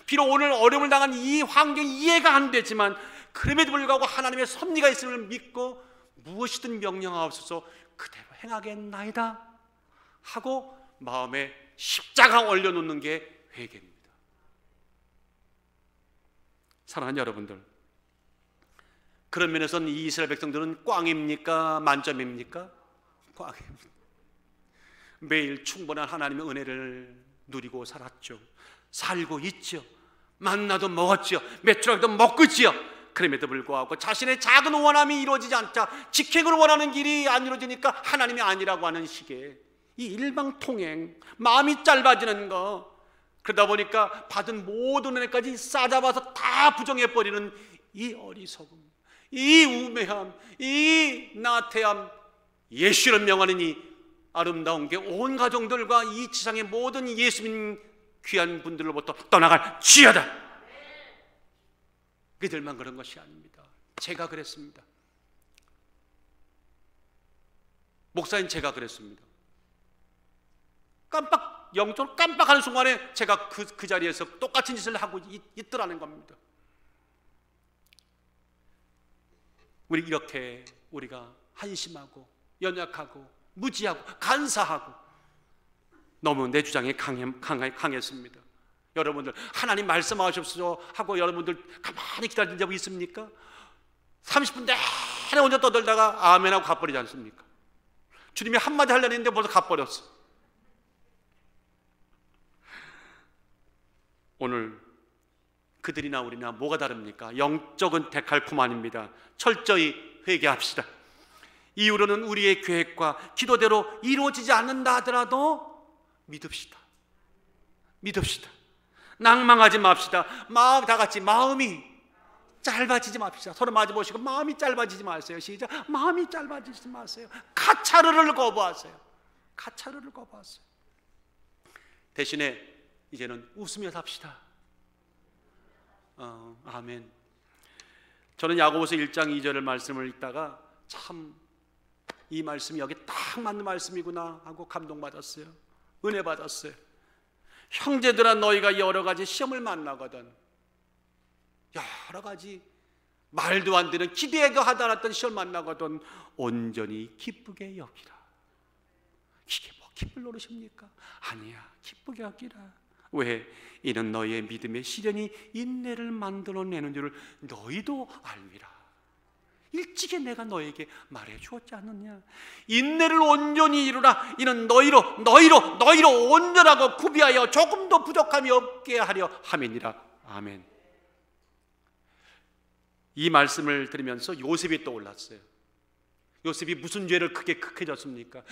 비록 오늘 어려움을 당한 이 환경이 이해가 안 되지만, 그럼에도 불구하고 하나님의 섭리가 있음을 믿고 무엇이든 명령하옵소서 그대로 행하겠나이다 하고 마음에 십자가 올려놓는 게 회개입니다. 사랑하는 여러분들, 그런 면에서는 이 이스라엘 백성들은 꽝입니까? 만점입니까? 꽝입니다. 매일 충분한 하나님의 은혜를 누리고 살았죠. 살고 있죠. 만나도 먹었죠. 메추라기도 먹었지요. 그럼에도 불구하고 자신의 작은 원함이 이루어지지 않자, 직행을 원하는 길이 안 이루어지니까 하나님이 아니라고 하는 식의 이 일방통행, 마음이 짧아지는 거, 그러다 보니까 받은 모든 은혜까지 싸잡아서 다 부정해버리는 이 어리석음, 이 우매함, 이 나태함, 예수를 명하는 이 아름다운 게 온 가정들과 이 지상의 모든 예수님 귀한 분들로부터 떠나갈 지어다. 그들만 그런 것이 아닙니다. 제가 그랬습니다. 목사님, 제가 그랬습니다. 영적으로 깜빡하는 순간에 제가 그 자리에서 똑같은 짓을 하고 있더라는 겁니다. 이렇게 우리가 한심하고 연약하고 무지하고 간사하고 너무 내 주장이 강했습니다. 여러분들, 하나님 말씀하십시오 하고 여러분들 가만히 기다리는 적 있습니까? 30분 내내 혼자 떠들다가 아멘하고 가버리지 않습니까? 주님이 한마디 하려고 했는데 벌써 가버렸어. 오늘 그들이나 우리나 뭐가 다릅니까? 영적은 데칼코마니입니다. 철저히 회개합시다. 이후로는 우리의 계획과 기도대로 이루어지지 않는다 하더라도 믿읍시다. 낭망하지 맙시다. 마음 다 같이 마음이 짧아지지 맙시다. 서로 마주보시고 마음이 짧아지지 마세요. 시작. 마음이 짧아지지 마세요. 가차르를 거부하세요. 대신에 이제는 웃으며 삽시다. 아멘. 저는 야고보서 1장 2절의 말씀을 읽다가 참 이 말씀이 여기 딱 맞는 말씀이구나 하고 감동받았어요. 은혜 받았어요. 형제들아, 너희가 여러 가지 시험을 만나거든, 여러 가지 말도 안 되는 기대도 하지 않았던 시험을 만나거든 온전히 기쁘게 여기라. 이게 뭐 기쁠 노릇입니까? 아니야, 기쁘게 여기라. 왜? 이는 너희의 믿음의 시련이 인내를 만들어내는 줄을 너희도 알미라. 일찍이 내가 너에게 말해 주었지 않느냐? 인내를 온전히 이루라. 이는 너희로 온전하고 구비하여 조금도 부족함이 없게 하려 함이니라. 아멘. 이 말씀을 들으면서 요셉이 떠올랐어요. 요셉이 무슨 죄를 크게 졌습니까?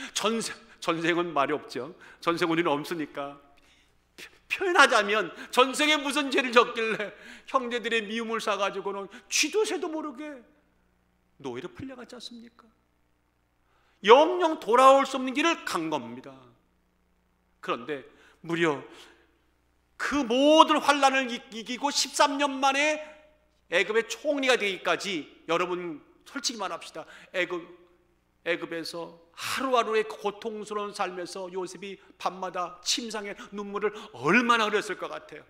전생은 말이 없죠. 전생 우리는 없으니까. 표현하자면 전생에 무슨 죄를 졌길래 형제들의 미움을 사가지고는 쥐도 새도 모르게 노예로 풀려갔지 않습니까? 영영 돌아올 수 없는 길을 간 겁니다. 그런데 무려 그 모든 환난을 이기고 13년 만에 애굽의 총리가 되기까지, 여러분 솔직히 말합시다. 애굽에서 하루하루의 고통스러운 삶에서 요셉이 밤마다 침상에 눈물을 얼마나 흘렸을 것 같아요.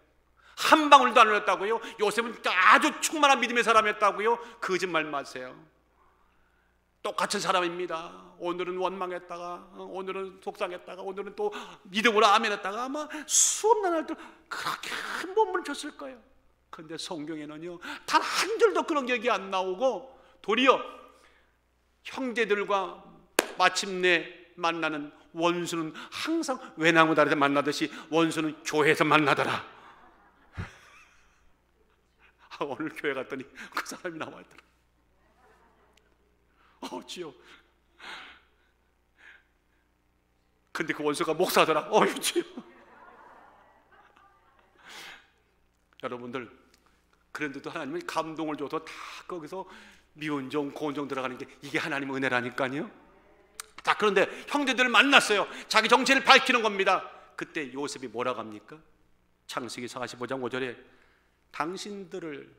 한 방울도 안 흘렸다고요? 요셉은 아주 충만한 믿음의 사람이었다고요? 거짓말 마세요. 똑같은 사람입니다. 오늘은 원망했다가, 오늘은 속상했다가, 오늘은 또 믿음으로 아멘했다가 아마 수없는 날들 그렇게 몸부림쳤을 거예요. 그런데 성경에는요, 단 한 줄도 그런 얘기 안 나오고 도리어 형제들과 마침내 만나는 원수는 항상 외나무 다리에서 만나듯이 원수는 교회에서 만나더라. 오늘 교회 갔더니 그 사람이 나와 있더라. 주여. 근데 그 원수가 목사더라. 주여. 여러분들, 그런데도 하나님은 감동을 줘서 다 거기서 미운 종, 고운 종 들어가는 게 이게 하나님의 은혜라니까요. 자, 그런데 형제들을 만났어요. 자기 정체를 밝히는 겁니다. 그때 요셉이 뭐라고 합니까? 창세기 45장 5절에 당신들을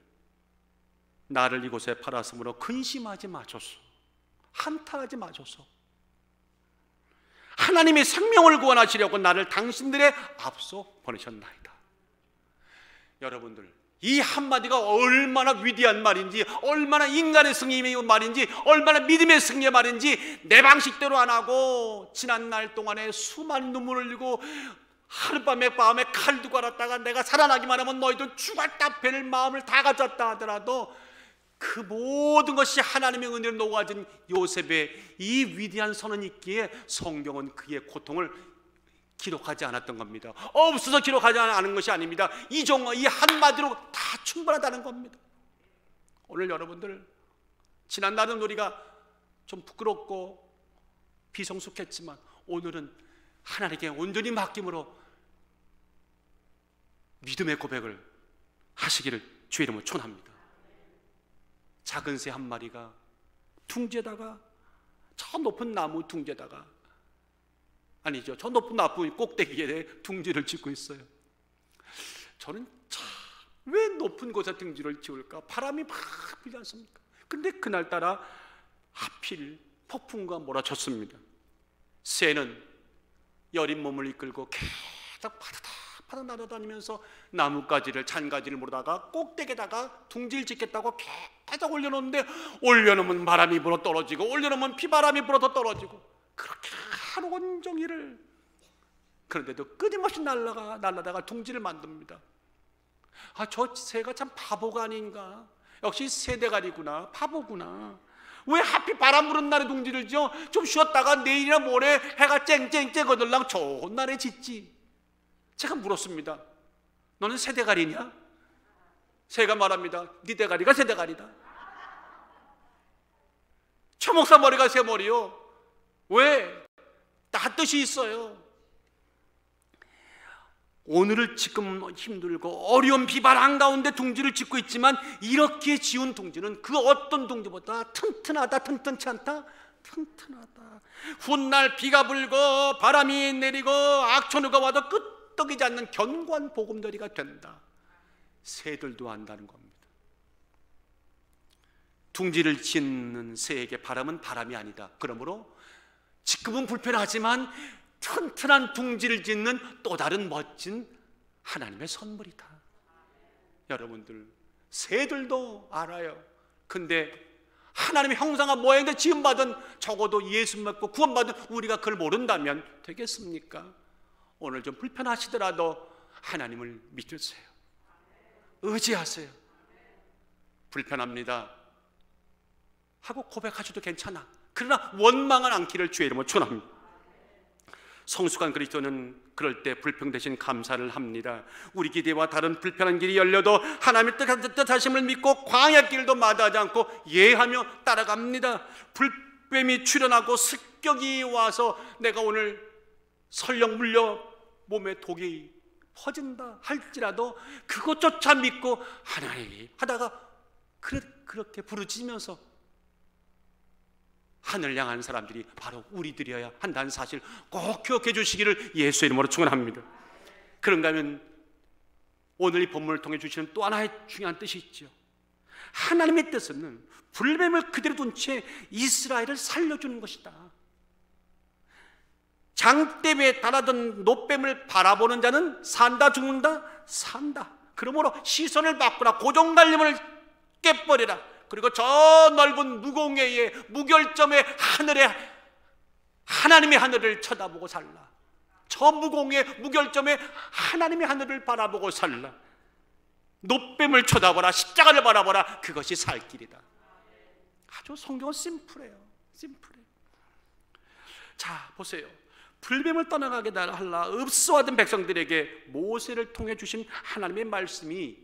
나를 이곳에 팔았으므로 근심하지 마소서, 한탄하지 마소서. 하나님의 생명을 구원하시려고 나를 당신들의 앞서 보내셨나이다. 여러분들, 이 한마디가 얼마나 위대한 말인지, 얼마나 인간의 승리의 말인지, 얼마나 믿음의 승리의 말인지 내 방식대로 안 하고 지난 날 동안에 수많은 눈물을 흘리고 하룻밤에 밤에 칼도 갈았다가 내가 살아나기만 하면 너희들 죽었다 벨 마음을 다 가졌다 하더라도 그 모든 것이 하나님의 은혜로 녹아진 요셉의 이 위대한 선언이 있기에 성경은 그의 고통을 기록하지 않았던 겁니다. 없어서 기록하지 않은 것이 아닙니다. 이 한마디로 다 충분하다는 겁니다. 오늘 여러분들, 지난날은 우리가 좀 부끄럽고 비성숙했지만 오늘은 하나님께 온전히 맡김으로 믿음의 고백을 하시기를 주의 이름으로 축원합니다. 작은 새 한 마리가 둥지에다가, 저 높은 나무 둥지에다가, 아니죠, 저 높은 나무 꼭대기에 둥지를 짓고 있어요. 저는 참 왜 높은 곳에 둥지를 지을까? 바람이 막 불지 않습니까? 근데 그날따라 하필 폭풍과 몰아쳤습니다. 새는 여린 몸을 이끌고 계속 파닥파닥 날아다니면서 나뭇가지를, 잔가지를 몰다가 꼭대기에다가 둥지를 짓겠다고 계속 올려놓는데, 올려놓으면 바람이 불어 떨어지고 올려놓으면 비바람이 불어서 떨어지고, 그렇게 하루 온종일을, 그런데도 끊임없이 날아다가 둥지를 만듭니다. 저 새가 참 바보가 아닌가, 역시 새대가리구나, 바보구나. 왜 하필 바람 부는 날에 둥지를 지어? 좀 쉬었다가 내일이나 모레 해가 쨍쨍쨍 거들랑 좋은 날에 짓지. 제가 물었습니다. 너는 새대가리냐? 새가 말합니다. 네 대가리가 새대가리다. 초목사 머리가 새 머리요. 왜? 다 뜻이 있어요. 오늘을 지금 힘들고 어려운 비바람 가운데 둥지를 짓고 있지만, 이렇게 지은 둥지는 그 어떤 둥지보다 튼튼하다, 튼튼치 않다? 튼튼하다. 훗날 비가 불고 바람이 내리고 악천후가 와도 끄떡이지 않는 견고한 보금자리가 된다. 새들도 안다는 겁니다. 둥지를 짓는 새에게 바람은 바람이 아니다. 그러므로 지금은 불편하지만 튼튼한 둥지를 짓는 또 다른 멋진 하나님의 선물이다. 여러분들, 새들도 알아요. 근데 하나님의 형상과 모양대 지음받은, 적어도 예수 믿고 구원받은 우리가 그걸 모른다면 되겠습니까? 오늘 좀 불편하시더라도 하나님을 믿으세요. 의지하세요. 불편합니다 하고 고백하셔도 괜찮아. 그러나 원망은 않기를 주의 이름으로 축원합니다. 성숙한 그리스도는 그럴 때 불평 대신 감사를 합니다. 우리 기대와 다른 불편한 길이 열려도 하나님의 뜻하심을 믿고 광야길도 마다하지 않고 예하며 따라갑니다. 불뱀이 출현하고 습격이 와서 내가 오늘 설령 물려 몸에 독이 퍼진다 할지라도 그것조차 믿고 하나님 하다가 그렇게 부르짖으면서 하늘 향한 사람들이 바로 우리들이어야 한다는 사실 꼭 기억해 주시기를 예수의 이름으로 축원합니다. 그런가 하면 오늘 이 본문을 통해 주시는 또 하나의 중요한 뜻이 있죠. 하나님의 뜻은 불뱀을 그대로 둔 채 이스라엘을 살려주는 것이다. 장대에 달아든 노뱀을 바라보는 자는 산다, 죽는다, 산다. 그러므로 시선을 바꾸라. 고정관념을 깨버리라. 그리고 저 넓은 무공해의 무결점의 하늘에, 하나님의 하늘을 쳐다보고 살라. 저 무공해 무결점의 하나님의 하늘을 바라보고 살라. 노뱀을 쳐다보라. 십자가를 바라보라. 그것이 살 길이다. 아주 성경은 심플해요. 심플해요. 자, 보세요. 불뱀을 떠나가게 하려 읍소하던 백성들에게 모세를 통해 주신 하나님의 말씀이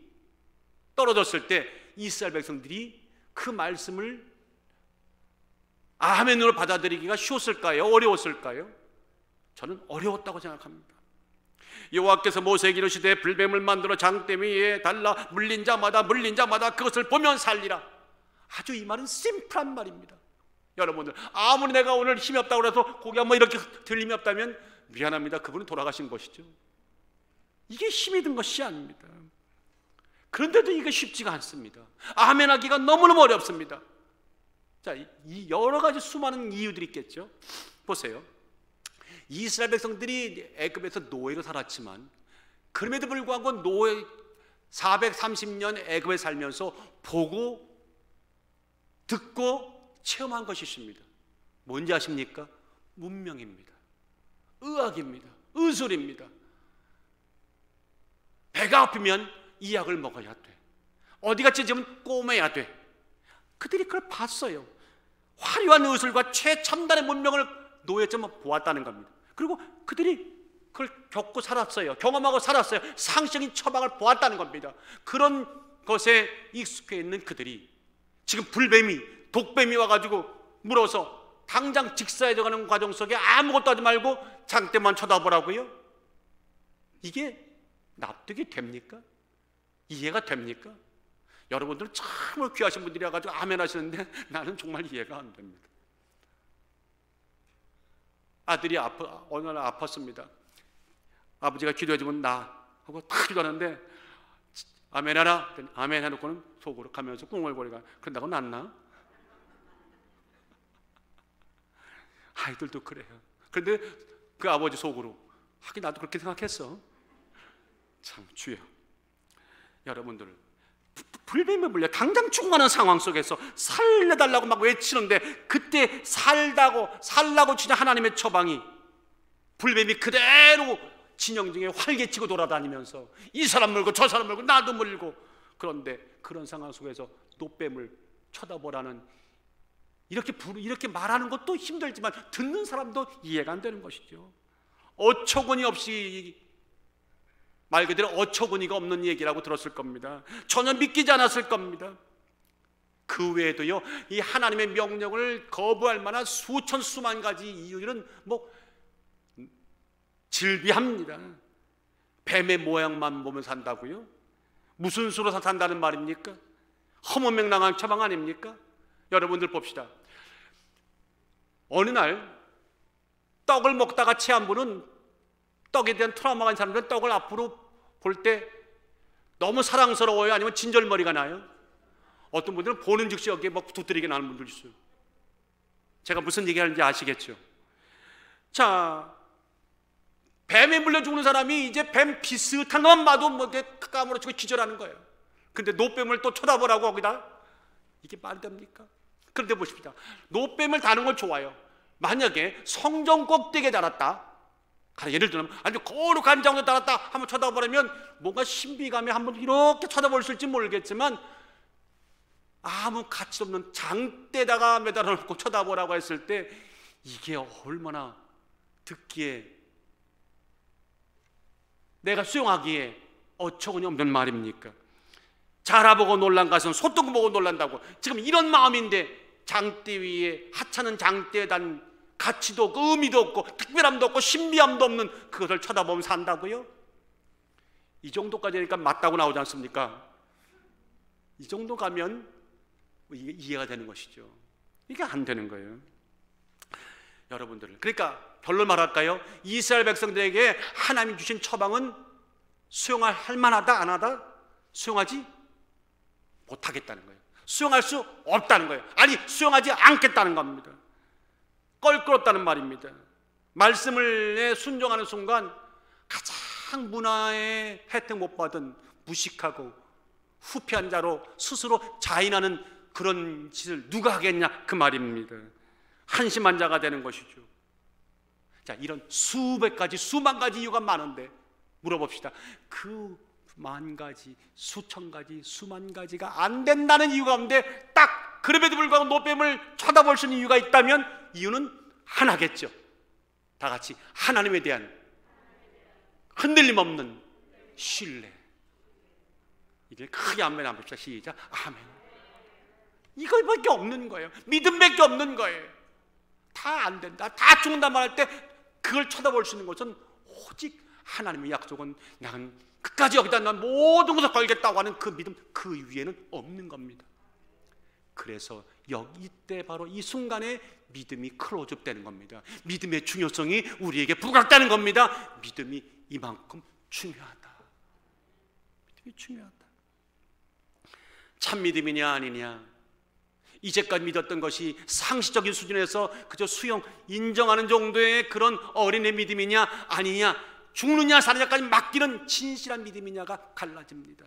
떨어졌을 때 이스라엘 백성들이 그 말씀을 아멘으로 받아들이기가 쉬웠을까요? 어려웠을까요? 저는 어려웠다고 생각합니다. 여호와께서 모세에게 이르시되 불뱀을 만들어 장대 위에 달라 물린 자마다 그것을 보면 살리라. 아주 이 말은 심플한 말입니다. 여러분들, 아무리 내가 오늘 힘이 없다고 해서 고기 한번 이렇게 들림이 없다면 미안합니다. 그분은 돌아가신 것이죠. 이게 힘이 든 것이 아닙니다. 그런데도 이게 쉽지가 않습니다. 아멘 하기가 너무너무 어렵습니다. 자, 이 여러 가지 수많은 이유들이 있겠죠. 보세요. 이스라엘 백성들이 애굽에서 노예로 살았지만 그럼에도 불구하고 노예 430년 애굽에 살면서 보고 듣고 체험한 것이 있습니다. 뭔지 아십니까? 문명입니다. 의학입니다. 의술입니다. 배가 아프면 이 약을 먹어야 돼. 어디가 찢으면 꼬매야 돼. 그들이 그걸 봤어요. 화려한 의술과 최첨단의 문명을 노예처럼 보았다는 겁니다. 그리고 그들이 그걸 겪고 살았어요. 경험하고 살았어요. 상식적인 처방을 보았다는 겁니다. 그런 것에 익숙해 있는 그들이 지금 불뱀이 독뱀이 와가지고 물어서 당장 직사에 들어가는 과정 속에 아무것도 하지 말고 장대만 쳐다보라고요? 이게 납득이 됩니까? 이해가 됩니까? 여러분들 참으로 귀하신 분들이 와가지고 아멘 하시는데 나는 정말 이해가 안 됩니다. 아들이 어느 날 아팠습니다. 아버지가 기도해주면 나 하고 탁 기도하는데 아멘 하라. 아멘 해놓고는 속으로 가면서 꿍얼거리가 그런다고 낫나? 아이들도 그래요. 그런데 그 아버지 속으로 하긴 나도 그렇게 생각했어. 참 주여, 여러분들 불뱀에 물려 당장 죽어가는 상황 속에서 살려달라고 막 외치는데 그때 살라고 주신 하나님의 처방이 불뱀이 그대로 진영중에 활개치고 돌아다니면서 이 사람 물고 저 사람 물고 나도 물고, 그런데 그런 상황 속에서 노뱀을 쳐다보라는 이렇게 말하는 것도 힘들지만 듣는 사람도 이해가 안 되는 것이죠. 어처구니 없이, 말 그대로 어처구니가 없는 얘기라고 들었을 겁니다. 전혀 믿기지 않았을 겁니다. 그 외에도요, 이 하나님의 명령을 거부할 만한 수천 수만 가지 이유들은 질비합니다. 뱀의 모양만 보면 산다고요? 무슨 수로 산다는 말입니까? 허무맹랑한 처방 아닙니까? 여러분들 봅시다. 어느 날 떡을 먹다가 체한 분은 떡에 대한 트라우마가 있는 사람들은 떡을 앞으로 볼 때 너무 사랑스러워요? 아니면 진절머리가 나요? 어떤 분들은 보는 즉시 여기에 막 두드리게 나는 분들 있어요. 제가 무슨 얘기하는지 아시겠죠? 자, 뱀에 물려 죽는 사람이 이제 뱀 비슷한 것만 봐도 까무러치고 기절하는 거예요. 근데 노뱀을 또 쳐다보라고 거기다? 이게 말이 됩니까? 그런데 보십시다. 노뱀을 다는 건 좋아요. 만약에 성전 꼭대기에 달았다, 예를 들면 아주 거룩한 장소에 달았다 한번 쳐다보려면 뭔가 신비감에 한번 이렇게 쳐다볼 수 있을지 모르겠지만 아무 가치 없는 장대에다가 매달아 놓고 쳐다보라고 했을 때 이게 얼마나 듣기에, 내가 수용하기에 어처구니 없는 말입니까? 자라보고 놀란 것은 소똥 보고 놀란다고. 지금 이런 마음인데 장대 위에 하찮은 장대에 단 가치도 없고 의미도 없고 특별함도 없고 신비함도 없는 그것을 쳐다보면 산다고요? 이 정도까지 하니까 맞다고 나오지 않습니까? 이 정도 가면 이게 이해가 되는 것이죠. 이게 안 되는 거예요. 여러분들, 그러니까 결론 말할까요? 이스라엘 백성들에게 하나님이 주신 처방은 수용할 만하다 안 하다? 수용하지 못하겠다는 거예요. 수용할 수 없다는 거예요. 아니, 수용하지 않겠다는 겁니다. 껄끄럽다는 말입니다. 말씀을 순종하는 순간 가장 문화의 혜택 못 받은 무식하고 후패한 자로 스스로 자인하는 그런 짓을 누가 하겠냐 그 말입니다. 한심한 자가 되는 것이죠. 자, 이런 수백 가지 수만 가지 이유가 많은데 물어봅시다. 그 만 가지, 수천 가지, 수만 가지가 안 된다는 이유가 없는데 딱 그럼에도 불구하고 노뱀을 쳐다볼 수 있는 이유가 있다면 이유는 하나겠죠. 다 같이 하나님에 대한 흔들림 없는 신뢰. 이게 크게 아멘 한번 합시다. 시작. 아멘. 이거밖에 없는 거예요. 믿음밖에 없는 거예요. 다 안 된다, 다 죽는다 말할 때 그걸 쳐다볼 수 있는 것은 오직 하나님의 약속은 나는 끝까지 여기다 난 모든 것을 걸겠다고 하는 그 믿음, 그 위에는 없는 겁니다. 그래서 이때 바로 이 순간에 믿음이 클로즈업 되는 겁니다. 믿음의 중요성이 우리에게 부각되는 겁니다. 믿음이 이만큼 중요하다. 믿음이 중요하다. 참 믿음이냐 아니냐, 이제까지 믿었던 것이 상식적인 수준에서 그저 수용, 인정하는 정도의 그런 어린애 믿음이냐 아니냐, 죽느냐 사느냐까지 맡기는 진실한 믿음이냐가 갈라집니다.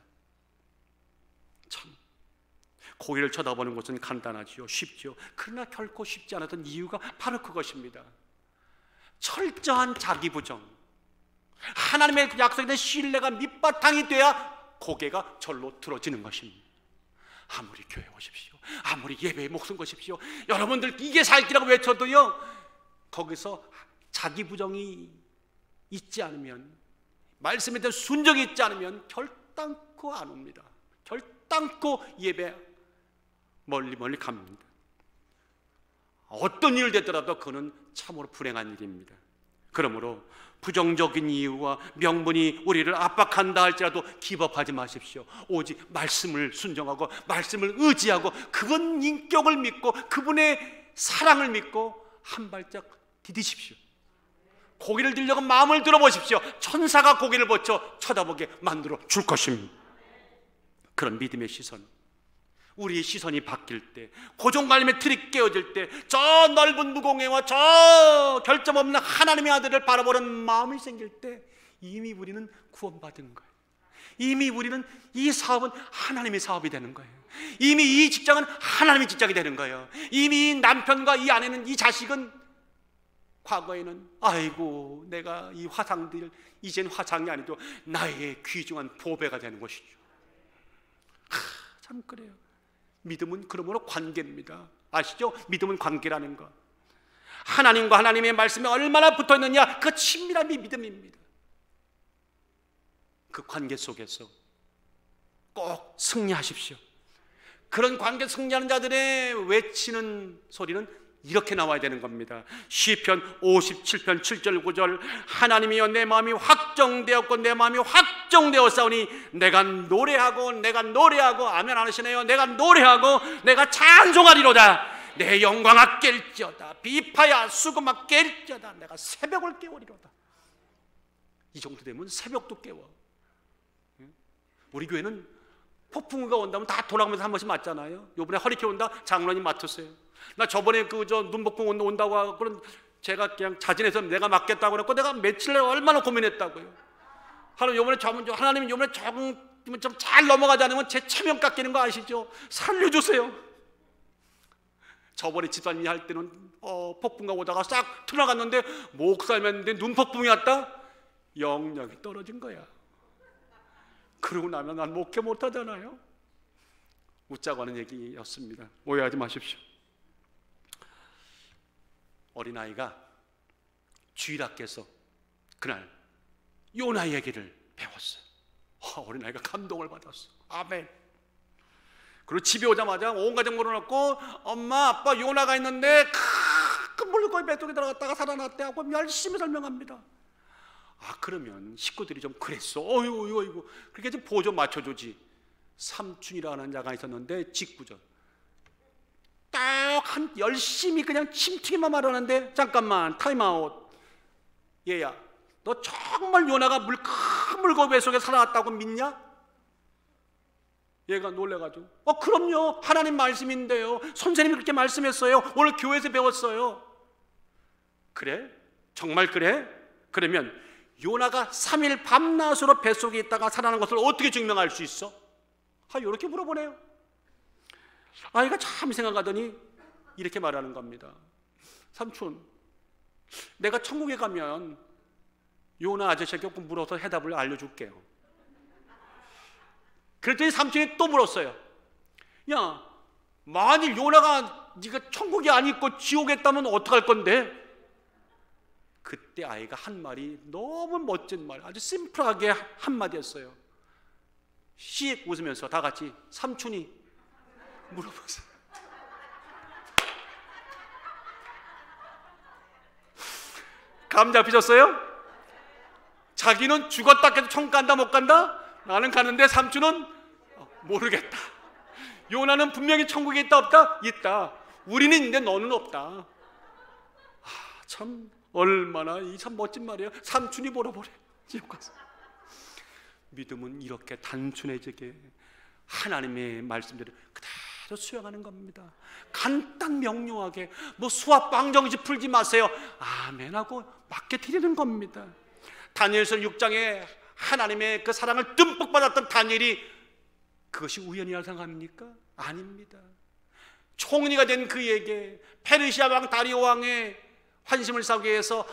참 고개를 쳐다보는 것은 간단하지요, 쉽지요. 그러나 결코 쉽지 않았던 이유가 바로 그것입니다. 철저한 자기 부정, 하나님의 약속에 대한 신뢰가 밑바탕이 돼야 고개가 절로 들어지는 것입니다. 아무리 교회 오십시오, 아무리 예배에 목숨 거십시오, 여러분들 이게 살 길이라고 외쳐도요, 거기서 자기 부정이 있지 않으면, 말씀에 대한 순종이 있지 않으면 결단코 안 옵니다. 결단코 예배 멀리 갑니다. 어떤 일 되더라도 그는 참으로 불행한 일입니다. 그러므로 부정적인 이유와 명분이 우리를 압박한다 할지라도 기법하지 마십시오. 오직 말씀을 순종하고 말씀을 의지하고 그분 인격을 믿고 그분의 사랑을 믿고 한 발짝 디디십시오. 고개를 들려고 마음을 들어보십시오. 천사가 고개를 벗쳐 쳐다보게 만들어 줄 것입니다. 그런 믿음의 시선, 우리의 시선이 바뀔 때, 고정관념의 틀이 깨어질 때, 저 넓은 무공해와 저 결점 없는 하나님의 아들을 바라보는 마음이 생길 때 이미 우리는 구원받은 거예요. 이미 우리는 이 사업은 하나님의 사업이 되는 거예요. 이미 이 직장은 하나님의 직장이 되는 거예요. 이미 이 남편과 이 아내는, 이 자식은 과거에는 아이고 내가 이 화상들 이젠 화상이 아니고 나의 귀중한 보배가 되는 것이죠. 참 그래요. 믿음은 그러므로 관계입니다. 아시죠? 믿음은 관계라는 것. 하나님과 하나님의 말씀에 얼마나 붙어있느냐, 그 친밀함이 믿음입니다. 그 관계 속에서 꼭 승리하십시오. 그런 관계 승리하는 자들의 외치는 소리는 이렇게 나와야 되는 겁니다. 시편 57편 7절 9절 하나님이여 내 마음이 확정되었고 내 마음이 확정되었사오니 내가 노래하고 아멘 안 하시네요. 내가 노래하고 내가 찬송하리로다. 내 영광아 깰지어다. 비파야 수금아 깰지어다. 내가 새벽을 깨우리로다. 이 정도 되면 새벽도 깨워. 우리 교회는 폭풍우가 온다면 다 돌아가면서 한 번씩 맞잖아요. 요번에 허리케인 온다, 장로님 맡으세요. 나 저번에 눈폭풍 온다고 하고 제가 그냥 자진해서 내가 맡겠다고 그랬고, 내가 며칠 내에 얼마나 고민했다고요. 하나님이 요번에 조금 좀 잘 넘어가지 않으면 제 체면 깎이는 거 아시죠? 살려주세요. 저번에 집사님이 할 때는 폭풍가 오다가 싹 틀어갔는데 목살했는데 눈폭풍이 왔다? 영역이 떨어진 거야. 그러고 나면 난 목회 못하잖아요. 웃자고 하는 얘기였습니다. 오해하지 마십시오. 어린아이가 주일학교에서 그날 요나 얘기를 배웠어요. 어린아이가 감동을 받았어. 아멘. 그리고 집에 오자마자 온 가족 물어놓고 엄마 아빠 요나가 있는데 큰 물고기 뱃속에 들어갔다가 살아났대 하고 열심히 설명합니다. 그러면 식구들이 좀 그랬어. 어이구 그렇게 좀 보조 맞춰주지. 삼촌이라는 자가 있었는데 직구죠. 딱 열심히 그냥 침튀기만 말하는데 잠깐만 타임아웃. 얘야 너 정말 요나가 큰 물고기 뱃속에 살아났다고 믿냐? 얘가 놀래가지고 그럼요 하나님 말씀인데요, 선생님이 그렇게 말씀했어요, 오늘 교회에서 배웠어요. 그래? 정말 그래? 그러면 요나가 3일 밤낮으로 뱃속에 있다가 살아난 것을 어떻게 증명할 수 있어? 이렇게 물어보네요. 아이가 참 생각하더니 이렇게 말하는 겁니다. 삼촌, 내가 천국에 가면 요나 아저씨에게 꼭 물어서 해답을 알려줄게요. 그랬더니 삼촌이 또 물었어요. 야, 만일 요나가 네가 천국이 아니고 지옥에 있다면 어떡할 건데? 그때 아이가 한 말이 너무 멋진 말, 아주 심플하게 한마디였어요. 씩 웃으면서 다 같이 삼촌이 물어봤어요. 감 잡히셨어요? 자기는 죽었다 해도 천국 간다 못 간다? 나는 가는데 삼촌은 모르겠다. 요나는 분명히 천국에 있다 없다? 있다. 우리는 있는데 너는 없다. 참 얼마나 이 참 멋진 말이에요. 삼촌이 물어보래. 지옥 가서. 믿음은 이렇게 단순해지게 하나님의 말씀대로 그대로 수용하는 겁니다. 간단 명료하게 뭐 수학 방정식 풀지 마세요. 아멘하고 맡겨드리는 겁니다. 다니엘서 6장에 하나님의 그 사랑을 듬뿍 받았던 다니엘이 그것이 우연이라고 생각합니까? 아닙니다. 총리가 된 그에게 페르시아 왕 다리오 왕의 환심을 사기 위해서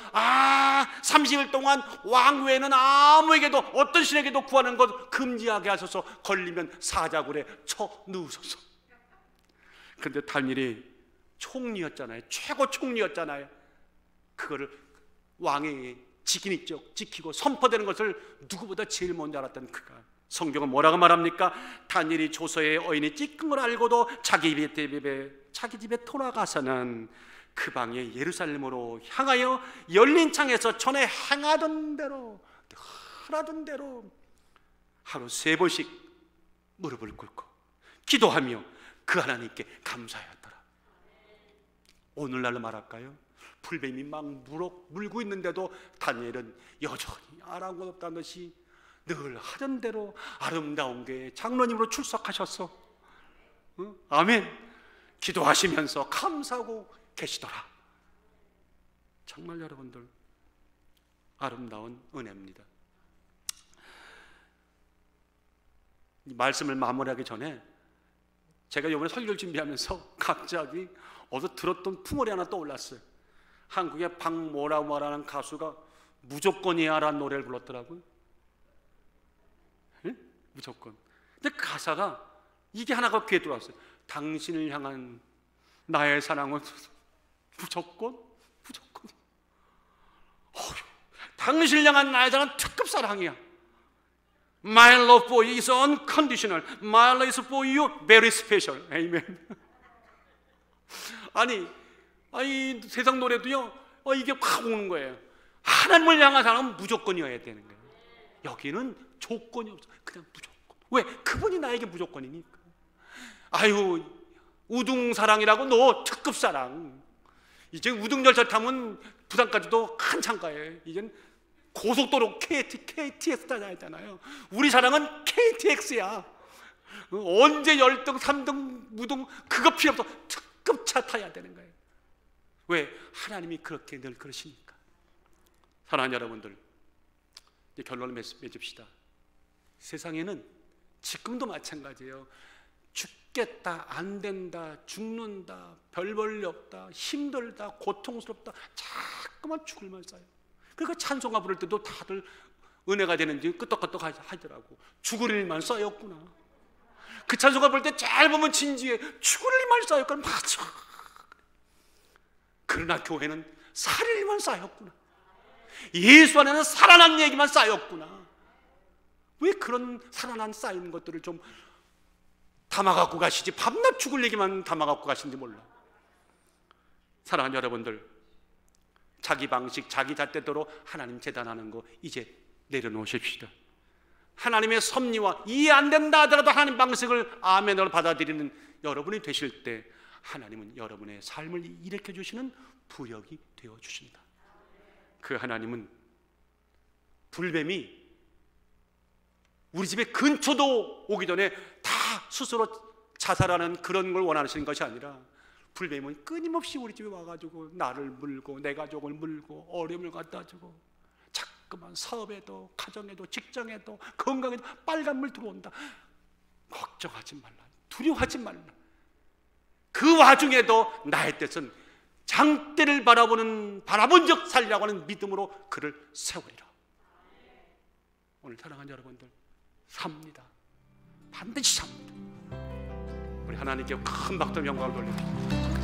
30일 동안 왕 외에는 아무에게도 어떤 신에게도 구하는 것 금지하게 하셔서 걸리면 사자굴에 쳐 누우소서. 그런데 다니엘이 총리였잖아요. 최고 총리였잖아요. 그거를 왕의 직인 있죠. 지키고 선포되는 것을 누구보다 제일 먼저 알았던 그가, 성경은 뭐라고 말합니까? 다니엘이 조서에 어인이 찍은 걸 알고도 자기 집에 돌아가서는 그 방에 예루살렘으로 향하여 열린 창에서 전에 행하던 대로 하던 대로 하루 3번씩 무릎을 꿇고 기도하며 그 하나님께 감사하였더라. 오늘날로 말할까요? 불뱀이 막 물고 있는데도 다니엘은 여전히 아랑곳없다는 듯이 늘 하던 대로 아름다운 교회 장로님으로 출석하셨어. 아멘. 기도하시면서 감사하고 계시더라. 정말 여러분들 아름다운 은혜입니다. 이 말씀을 마무리하기 전에 제가 이번에 설교를 준비하면서 갑자기 어디서 들었던 풍월이 하나 떠올랐어요. 한국의 박모라모라는 가수가 무조건이야라는 노래를 불렀더라고요. 네? 무조건. 근데 가사가 이게 하나가 귀에 들어왔어요. 당신을 향한 나의 사랑은 무조건. 당신을 향한 나의 사랑은 특급 사랑이야. My love for you is unconditional. My love is for you very special. 아멘. 아니 세상 노래도요, 이게 확 오는 거예요. 하나님을 향한 사랑은 무조건이어야 되는 거예요. 여기는 조건이 없어. 그냥 무조건. 왜? 그분이 나에게 무조건이니까. 아유, 우등사랑이라고 너 특급 사랑. 이제 우등열차 타면 부산까지도 한참 가요. 이젠 고속도로 KTX 타잖아요. 우리 사랑은 KTX야. 언제 열등, 3등, 무등 그거 필요 없어. 특급 차 타야 되는 거예요. 왜? 하나님이 그렇게 늘 그러시니까. 사랑하는 여러분들, 이제 결론을 맺읍시다. 세상에는 지금도 마찬가지예요. 죽겠다, 안 된다, 죽는다, 별 볼 일 없다, 힘들다, 고통스럽다, 자꾸만 죽을만 쌓여. 그러니까 찬송가 부를 때도 다들 은혜가 되는지 끄떡끄떡 하더라고. 죽을 일만 쌓였구나. 그 찬송가 부를 때 잘 보면 진지해. 죽을 일만 쌓였구나. 맞아. 그러나 교회는 살 일만 쌓였구나. 예수 안에는 살아난 얘기만 쌓였구나. 왜 그런 살아난 쌓인 것들을 좀 담아갖고 가시지, 밤낮 죽을 얘기만 담아갖고 가시는지 몰라. 사랑하는 여러분들, 자기 방식, 자기 잣대대로 하나님 재단하는 거 이제 내려놓으십시다. 하나님의 섭리와 이해 안 된다 하더라도 하나님 방식을 아멘으로 받아들이는 여러분이 되실 때 하나님은 여러분의 삶을 일으켜 주시는 부역이 되어 주신다. 그 하나님은 불뱀이 우리 집에 근처도 오기 전에 다 스스로 자살하는 그런 걸 원하시는 것이 아니라, 불뱀은 끊임없이 우리 집에 와가지고 나를 물고 내 가족을 물고 어려움을 갖다 주고, 자꾸만 사업에도 가정에도 직장에도 건강에도 빨간물 들어온다. 걱정하지 말라, 두려워하지 말라. 그 와중에도 나의 뜻은 장대를 바라본 적 살리라고 하는 믿음으로 그를 세우리라. 오늘 사랑하는 여러분들, 삽니다. 반드시 삽니다. 우리 하나님께 큰 박수 영광을 돌립니다.